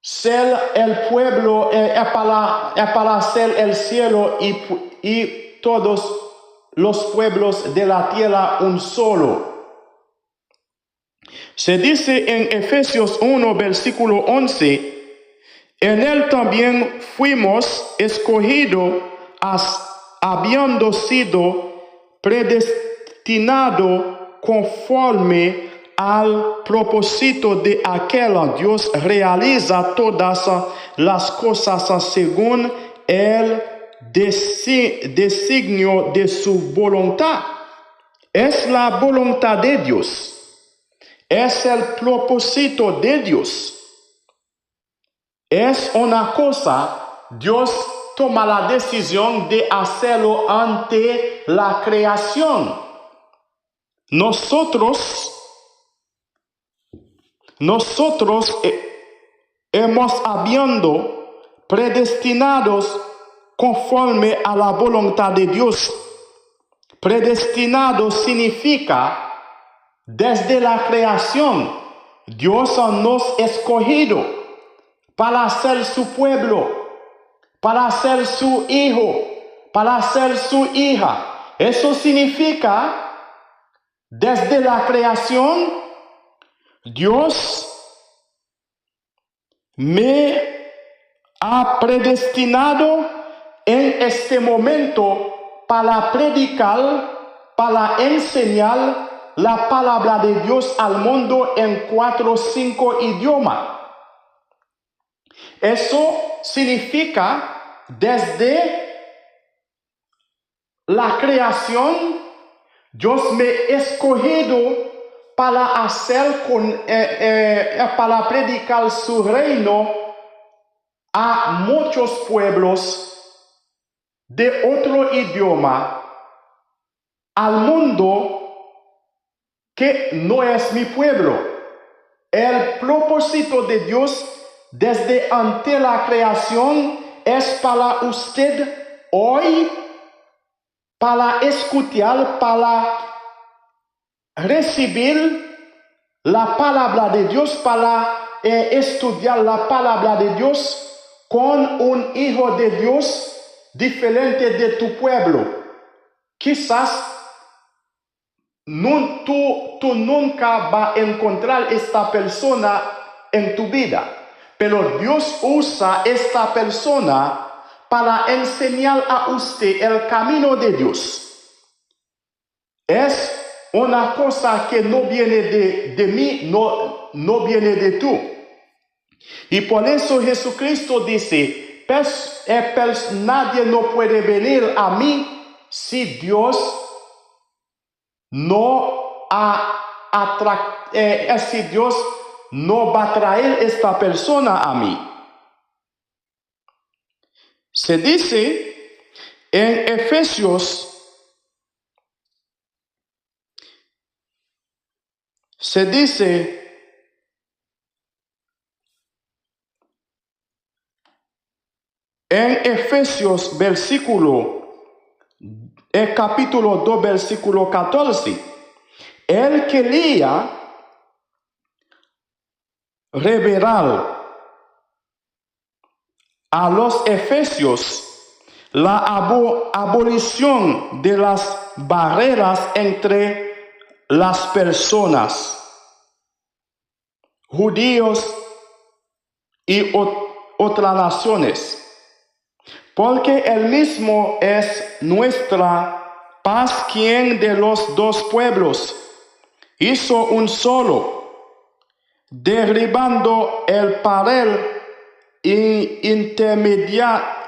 ser el pueblo, para ser el cielo y todos los pueblos de la tierra un solo. Se dice en Efesios 1, versículo 11, en él también fuimos escogidos, habiendo sido predestinados conforme al propósito de aquel. Dios realiza todas las cosas según el designio de su voluntad. Es la voluntad de Dios. Es el propósito de Dios. Es una cosa, Dios toma la decisión de hacerlo ante la creación. Nosotros hemos habiendo predestinados conforme a la voluntad de Dios. Predestinado significa desde la creación, Dios nos escogido para ser su pueblo, para ser su hijo, para ser su hija. Eso significa, desde la creación, Dios me ha predestinado en este momento para predicar, para enseñar la palabra de Dios al mundo en 4 o 5 idiomas. Eso significa, desde la creación, Dios me ha escogido para para predicar su reino a muchos pueblos de otro idioma, al mundo que no es mi pueblo. El propósito de Dios desde ante la creación es para usted hoy, para escuchar, para recibir la palabra de Dios, para estudiar la palabra de Dios con un hijo de Dios diferente de tu pueblo. Quizás tú nunca vas a encontrar esta persona en tu vida, pero Dios usa esta persona para enseñar a usted el camino de Dios. Es una cosa que no viene de mí, no viene de tú. Y por eso Jesucristo dice, nadie no puede venir a mí si Dios no si Dios no va a traer esta persona a mí. Se dice en Efesios, se dice en Efesios capítulo 2, versículo 14, él quería revelar a los efesios la abolición de las barreras entre las personas, judíos y otras naciones, porque Él mismo es nuestra paz, quien de los dos pueblos hizo un solo, derribando el pared intermedia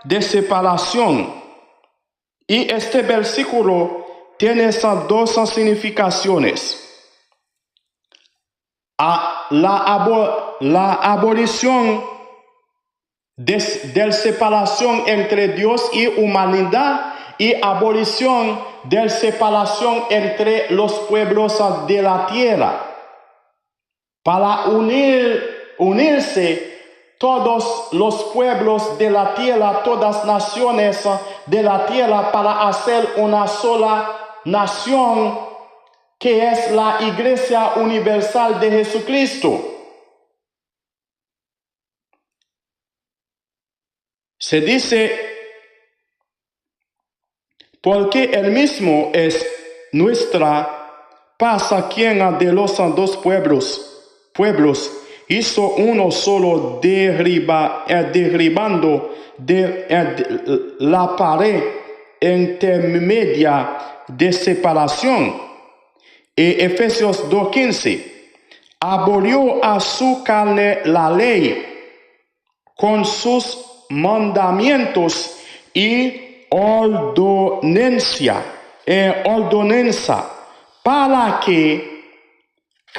de separación. Y este versículo tiene esas dos significaciones. La abolición de separación entre Dios y humanidad, y abolición de separación entre los pueblos de la tierra, para unirse todos los pueblos de la tierra, todas naciones de la tierra, para hacer una sola nación, que es la Iglesia Universal de Jesucristo. Se dice, porque Él mismo es nuestra paz, quien de los dos pueblos hizo uno solo, derribando la pared intermedia de separación. Y Efesios 2:15, abolió a su carne la ley con sus mandamientos y ordenanza, para que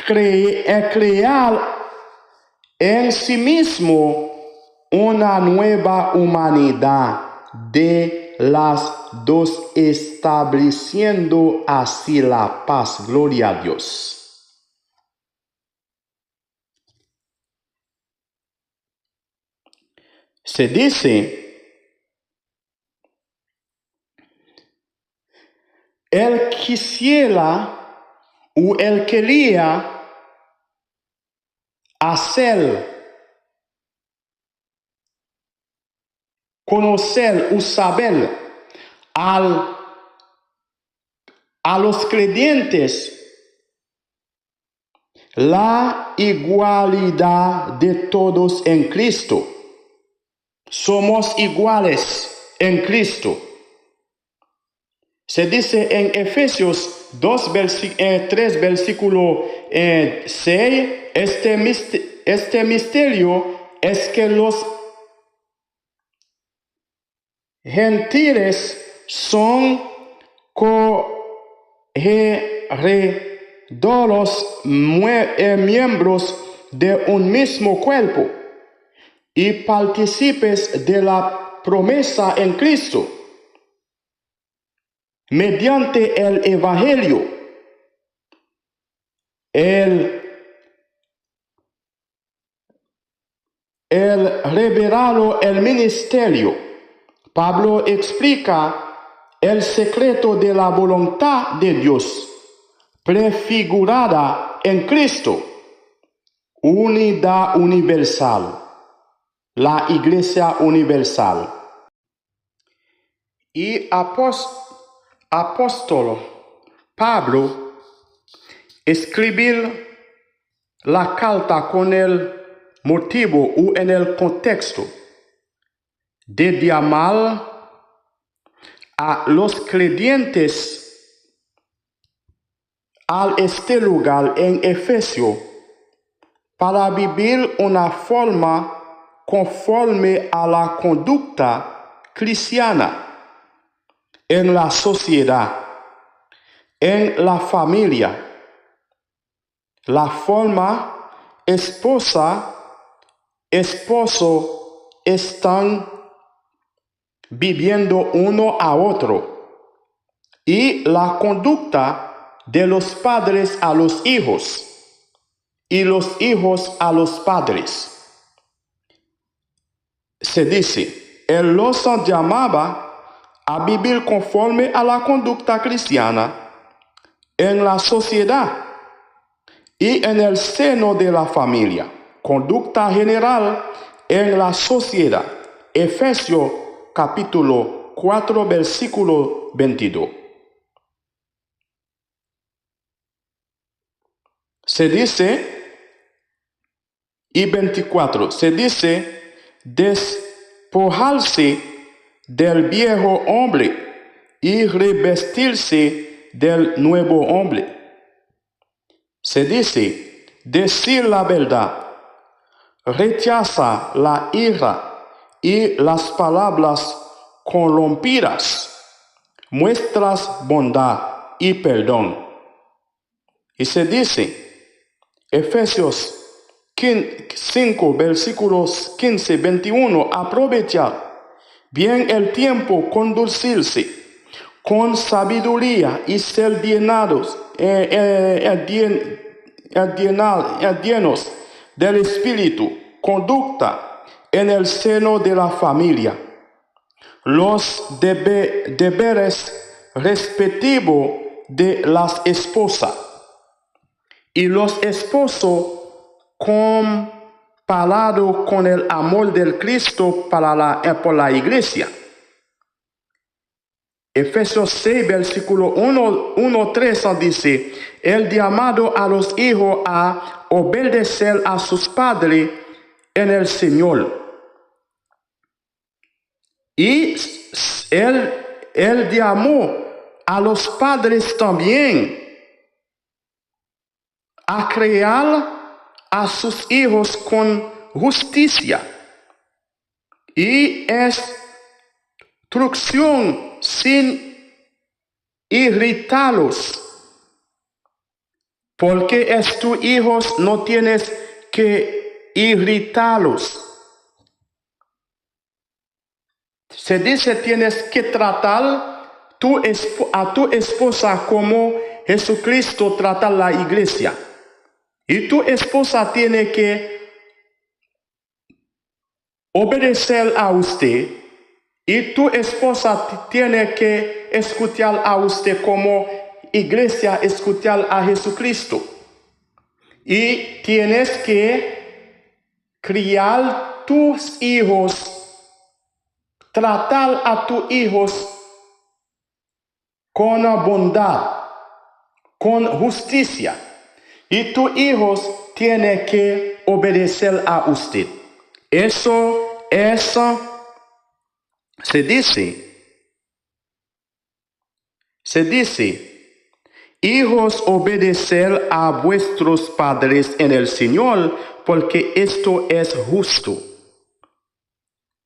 crear en sí mismo una nueva humanidad de las dos, estableciendo así la paz. Gloria a Dios. Se dice, él quería hacer, conocer o saber a los creyentes la igualdad de todos en Cristo. Somos iguales en Cristo. Se dice en Efesios 3, versículo 6, este misterio es que los gentiles son coheredores, miembros de un mismo cuerpo y partícipes de la promesa en Cristo, mediante el Evangelio. El revelado el ministerio. Pablo explica el secreto de la voluntad de Dios, prefigurada en Cristo, unidad universal, la Iglesia Universal. Y apóstol Pablo escribir la carta con el motivo o en el contexto de llamar a los creyentes a este lugar en Efesio para vivir una forma conforme a la conducta cristiana en la sociedad, en la familia. La forma esposa, esposo están viviendo uno a otro, y la conducta de los padres a los hijos y los hijos a los padres. Se dice, Él los llamaba a vivir conforme a la conducta cristiana en la sociedad y en el seno de la familia. Conducta general en la sociedad. Efesios capítulo 4, versículo 22. Se dice, y 24, se dice, despojarse del viejo hombre y revestirse del nuevo hombre. Se dice, decir la verdad, rechaza la ira y las palabras corrompidas, muestras bondad y perdón. Y se dice, Efesios 5, versículos 15, 21, aprovechar bien el tiempo, conducirse con sabiduría y ser llenos del Espíritu, conducta en el seno de la familia, los deberes respectivos de las esposas y los esposos comparado con el amor del Cristo por la iglesia. Efesios 6, versículo 1, 3 dice, el llamado a los hijos a obedecer a sus padres en el Señor. Y él llamó a los padres también a crear a sus hijos con justicia y instrucción sin irritarlos, porque tus hijos no tienes que irritarlos. Se dice, tienes que tratar a tu esposa como Jesucristo trata a la iglesia. Y tu esposa tiene que obedecer a usted. Y tu esposa tiene que escuchar a usted como iglesia, escuchar a Jesucristo. Y tienes que criar tus hijos, tratar a tus hijos con bondad, con justicia. Y tus hijos tienen que obedecer a usted. Eso se dice, hijos, obedecer a vuestros padres en el Señor, porque esto es justo.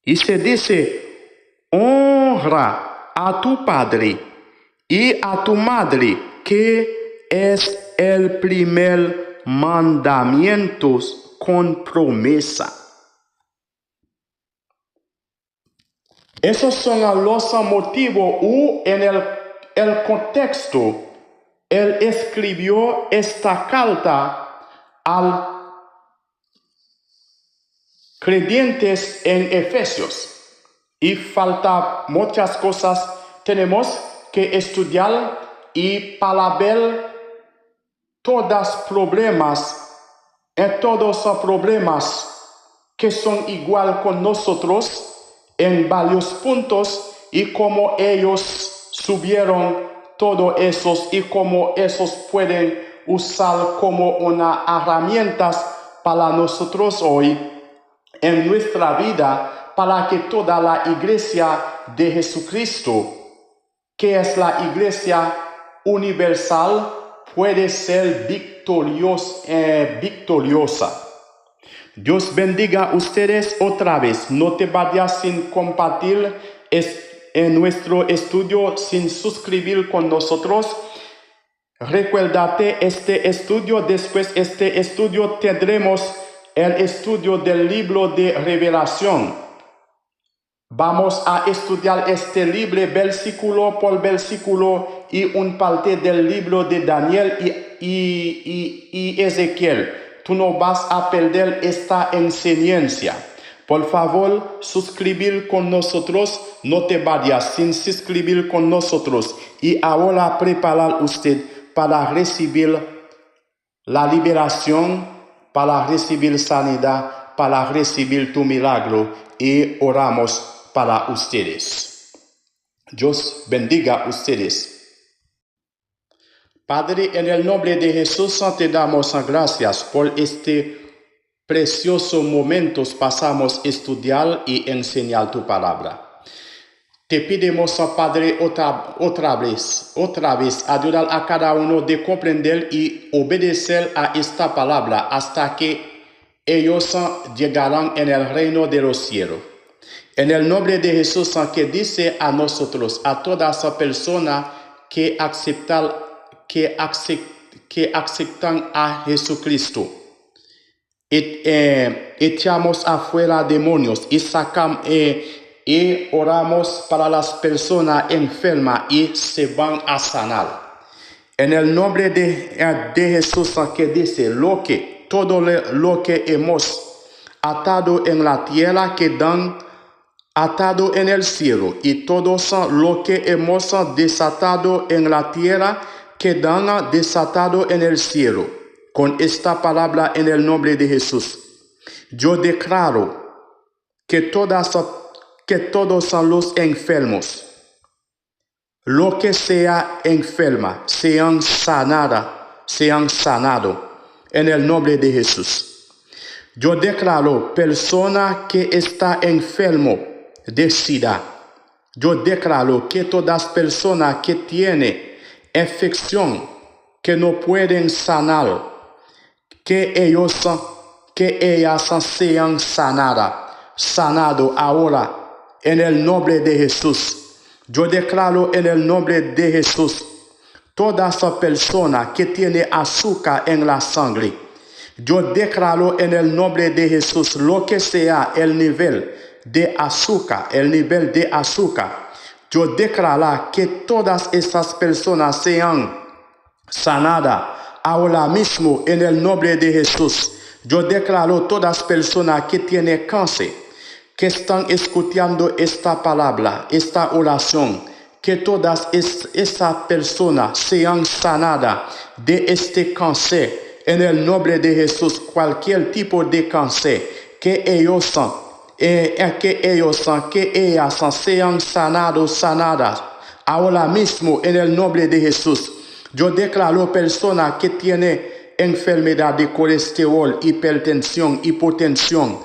Y se dice, honra a tu padre y a tu madre, que es el primer mandamiento con promesa. Esos son los motivos en el contexto. Él escribió esta carta a creyentes en Efesios. Y falta muchas cosas. Tenemos que estudiar y para ver todos los problemas que son igual con nosotros en varios puntos y cómo ellos subieron todos esos y cómo esos pueden usar como una herramienta para nosotros hoy en nuestra vida, para que toda la iglesia de Jesucristo, que es la iglesia universal, puede ser victoriosa. Dios bendiga a ustedes otra vez. No te vayas sin compartir en nuestro estudio, sin suscribir con nosotros. Recuérdate este estudio. Después este estudio tendremos el estudio del libro de Revelación. Vamos a estudiar este libro versículo por versículo y un parte del libro de Daniel y Ezequiel. Tú no vas a perder esta enseñanza. Por favor, suscribir con nosotros. No te vayas sin suscribir con nosotros. Y ahora preparar usted para recibir la liberación, para recibir sanidad, para recibir tu milagro. Y oramos para ustedes. Dios bendiga a ustedes. Padre, en el nombre de Jesús te damos gracias por este precioso momento pasamos a estudiar y enseñar tu palabra. Te pedimos, Padre, otra vez, ayudar a cada uno de comprender y obedecer a esta palabra hasta que ellos llegarán en el reino de los cielos. En el nombre de Jesús, que dice a nosotros, a toda esa persona que aceptan a Jesucristo, echamos afuera demonios y oramos para las personas enfermas y se van a sanar. En el nombre de Jesús, que dice todo lo que hemos atado en la tierra quedan atado en el cielo, y todo lo que hemos desatado en la tierra quedan desatado en el cielo. Con esta palabra en el nombre de Jesús, yo declaro que todos los enfermos, lo que sea enferma, sean sanados en el nombre de Jesús. Yo declaro persona que está enfermo de SIDA. Yo declaro que todas personas que tienen infección, que no pueden sanar, que ellas sean sanado ahora en el nombre de Jesús. Yo declaro en el nombre de Jesús, toda esa persona que tiene azúcar en la sangre, yo declaro en el nombre de Jesús, lo que sea el nivel de azúcar, yo declaro que todas esas personas sean sanadas ahora mismo en el nombre de Jesús. Yo declaro todas personas que tienen cáncer, que están escuchando esta palabra, esta oración, que todas esas personas sean sanadas de este cáncer en el nombre de Jesús. Cualquier tipo de cáncer, que ellas sean sanadas ahora mismo en el nombre de Jesús. Yo declaro personas que tienen enfermedad de colesterol, hipertensión, hipotensión.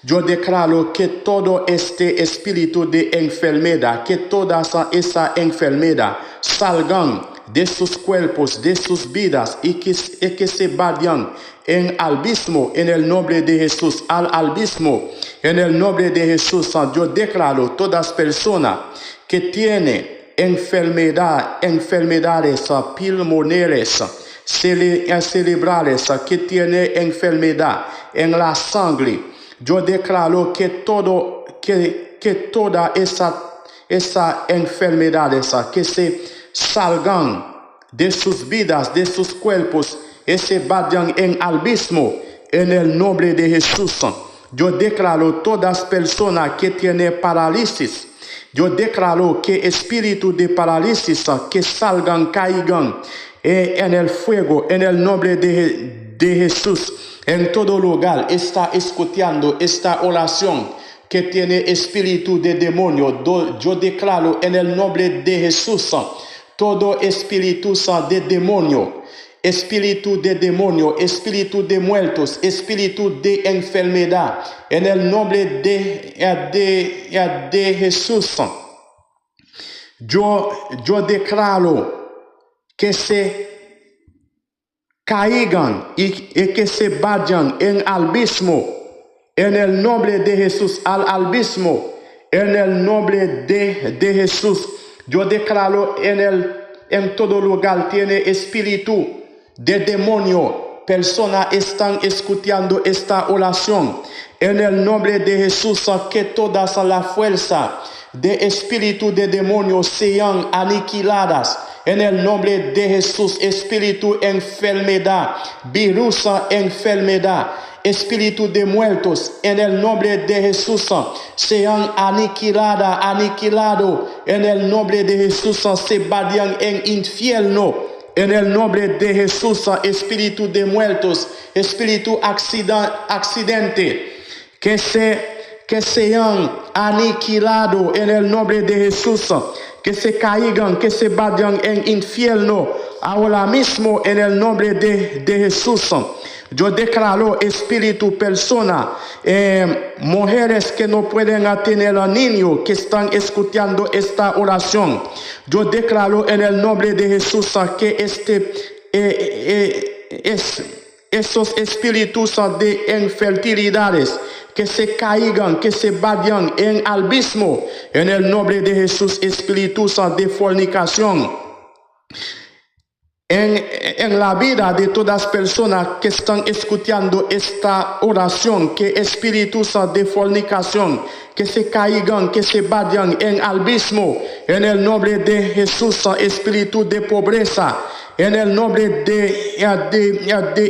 Yo declaro que todo este espíritu de enfermedad, que toda esa enfermedad salgan de sus cuerpos, de sus vidas, y que se vayan en abismo en el nombre de Jesús, al abismo en el nombre de Jesús. Yo declaro todas personas que tienen enfermedades pulmonares, cerebrales, que tienen enfermedad en la sangre. Yo declaro que toda esa enfermedades que se salgan de sus vidas, de sus cuerpos, y se vayan en abismo en el nombre de Jesús. Yo declaro todas personas que tienen parálisis. Yo declaro que espíritu de parálisis que salgan, caigan en el fuego en el nombre de Jesús. En todo lugar está escuchando esta oración que tiene espíritu de demonio. Yo declaro en el nombre de Jesús todo espíritu de demonio, espíritu de muertos, espíritu de enfermedad, en el nombre de Jesús. Yo declaro que se caigan y que se vayan en abismo en el nombre de Jesús, al abismo, en el nombre de Jesús. Yo declaro en todo lugar tiene espíritu de demonio. Personas están escuchando esta oración. En el nombre de Jesús, que todas las fuerzas de espíritu de demonio sean aniquiladas. En el nombre de Jesús, espíritu enfermedad, virus enfermedad, espíritu de muertos, en el nombre de Jesús, sean aniquilados. En el nombre de Jesús, se vayan en infierno. En el nombre de Jesús, espíritu de muertos, espíritu accidente, que sean aniquilados en el nombre de Jesús, que se caigan, que se vayan en infierno ahora mismo en el nombre de Jesús. Yo declaro espíritu, persona, mujeres que no pueden tener a niños que están escuchando esta oración. Yo declaro en el nombre de Jesús que esos espíritus de infertilidades que se caigan, que se vayan en abismo en el nombre de Jesús. Espíritus de fornicación en la vida de todas las personas que están escuchando esta oración, que espíritus de fornicación que se caigan, que se vayan en abismo en el nombre de Jesús. Espíritu de pobreza en el nombre de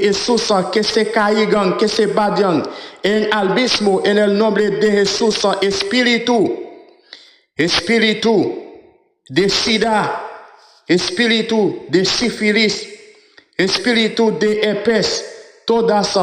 Jesús, que se caigan, que se vayan en abismo en el nombre de Jesús. Espíritu de sida, espíritu de sífilis, espíritu de herpes, todas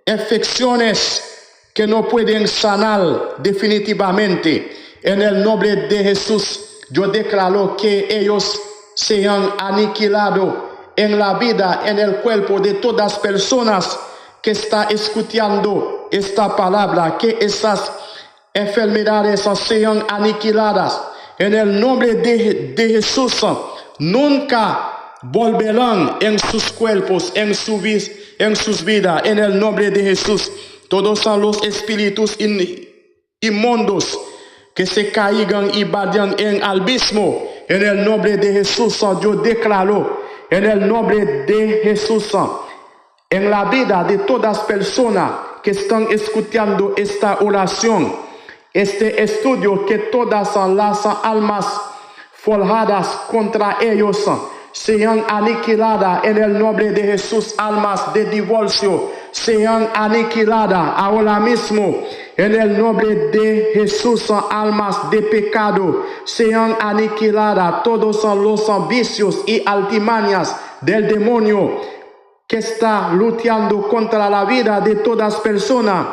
infecciones que no pueden sanar definitivamente. En el nombre de Jesús, yo declaro que ellos sean aniquilados en la vida, en el cuerpo de todas las personas que están escuchando esta palabra, que esas enfermedades sean aniquiladas. En el nombre de Jesús, nunca volverán en sus cuerpos, en sus vidas. En el nombre de Jesús, todos los espíritus inmundos que se caigan y vayan en abismo. En el nombre de Jesús, yo declaro, en el nombre de Jesús, en la vida de todas las personas que están escuchando esta oración, este estudio, que todas las almas forjadas contra ellos sean aniquiladas en el nombre de Jesús. Almas de divorcio sean aniquiladas ahora mismo en el nombre de Jesús. Almas de pecado sean aniquiladas. Todos los vicios y altimañas del demonio que está luchando contra la vida de todas las personas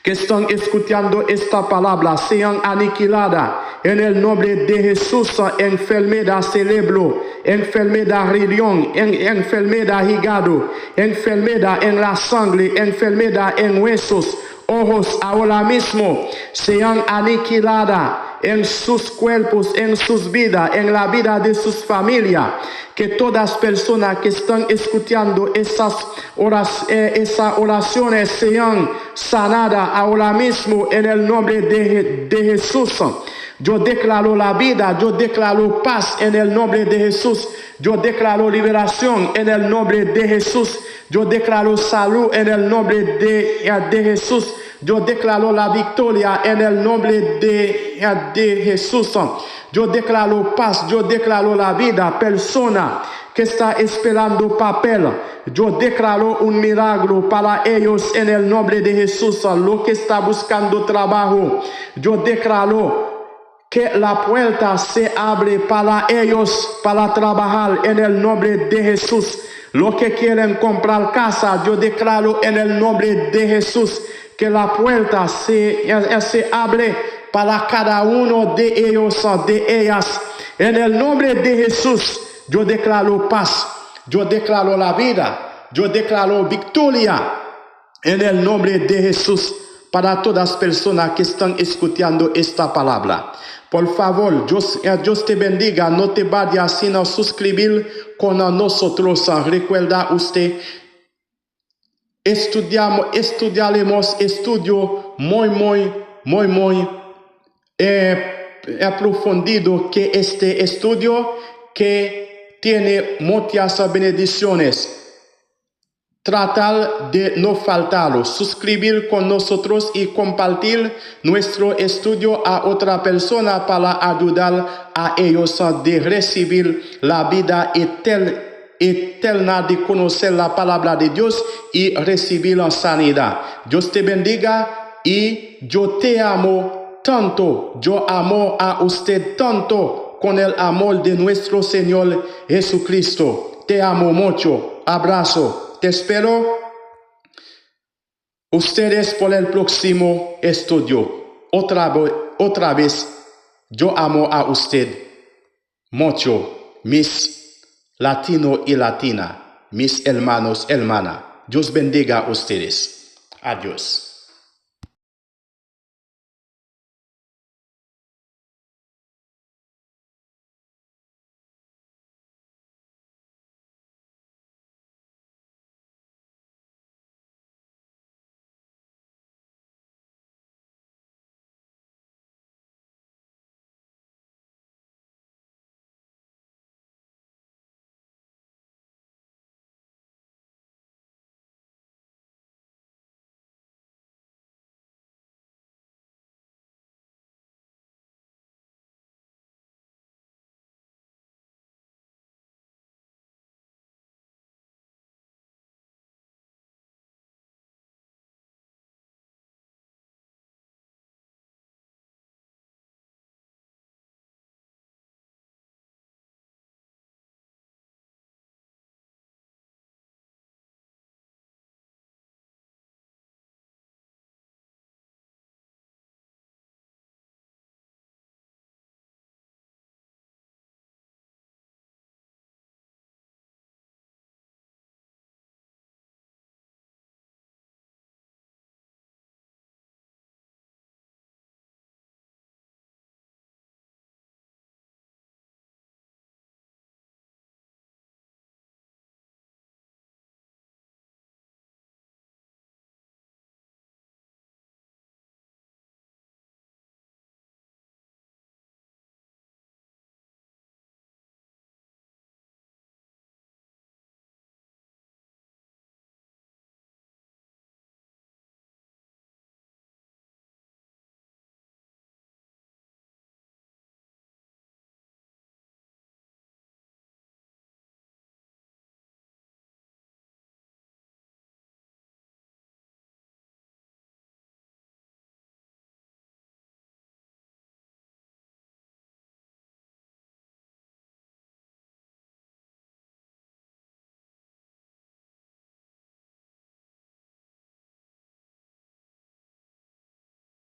que están escuchando esta palabra sean aniquiladas en el nombre de Jesús. Enfermedad cerebro, enfermedad riñón, enfermedad hígado, enfermedad en la sangre, enfermedad en huesos, ojos, ahora mismo sean aniquiladas en sus cuerpos, en sus vidas, en la vida de sus familias. Que todas las personas que están escuchando esas oraciones sean sanadas ahora mismo en el nombre de Jesús. Yo declaro la vida, yo declaro paz en el nombre de Jesús. Yo declaro liberación en el nombre de Jesús. Yo declaro salud en el nombre de Jesús. Yo declaro la victoria en el nombre de Jesús. Yo declaro paz, yo declaro la vida. Persona que está esperando papel, yo declaro un milagro para ellos en el nombre de Jesús. Lo que está buscando trabajo, yo declaro que la puerta se abre para ellos para trabajar en el nombre de Jesús. Los que quieren comprar casa, yo declaro en el nombre de Jesús que la puerta se abre para cada uno de ellos, de ellas. En el nombre de Jesús, yo declaro paz, yo declaro la vida, yo declaro victoria en el nombre de Jesús para todas las personas que están escuchando esta palabra. Por favor, Dios te bendiga. No te vayas sin suscribir con nosotros. Recuerda usted estudiaremos estudio muy aprofundido que este estudio que tiene muchas bendiciones. Tratar de no faltarlo, suscribir con nosotros y compartir nuestro estudio a otra persona para ayudar a ellos a recibir la vida eterna de conocer la palabra de Dios y recibir la sanidad. Dios te bendiga y yo te amo tanto, yo amo a usted tanto con el amor de nuestro Señor Jesucristo. Te amo mucho. Abrazo. Te espero ustedes por el próximo estudio. Otra vez, yo amo a usted mucho, mis latinos y latina, mis hermanos, hermanas. Dios bendiga a ustedes. Adiós.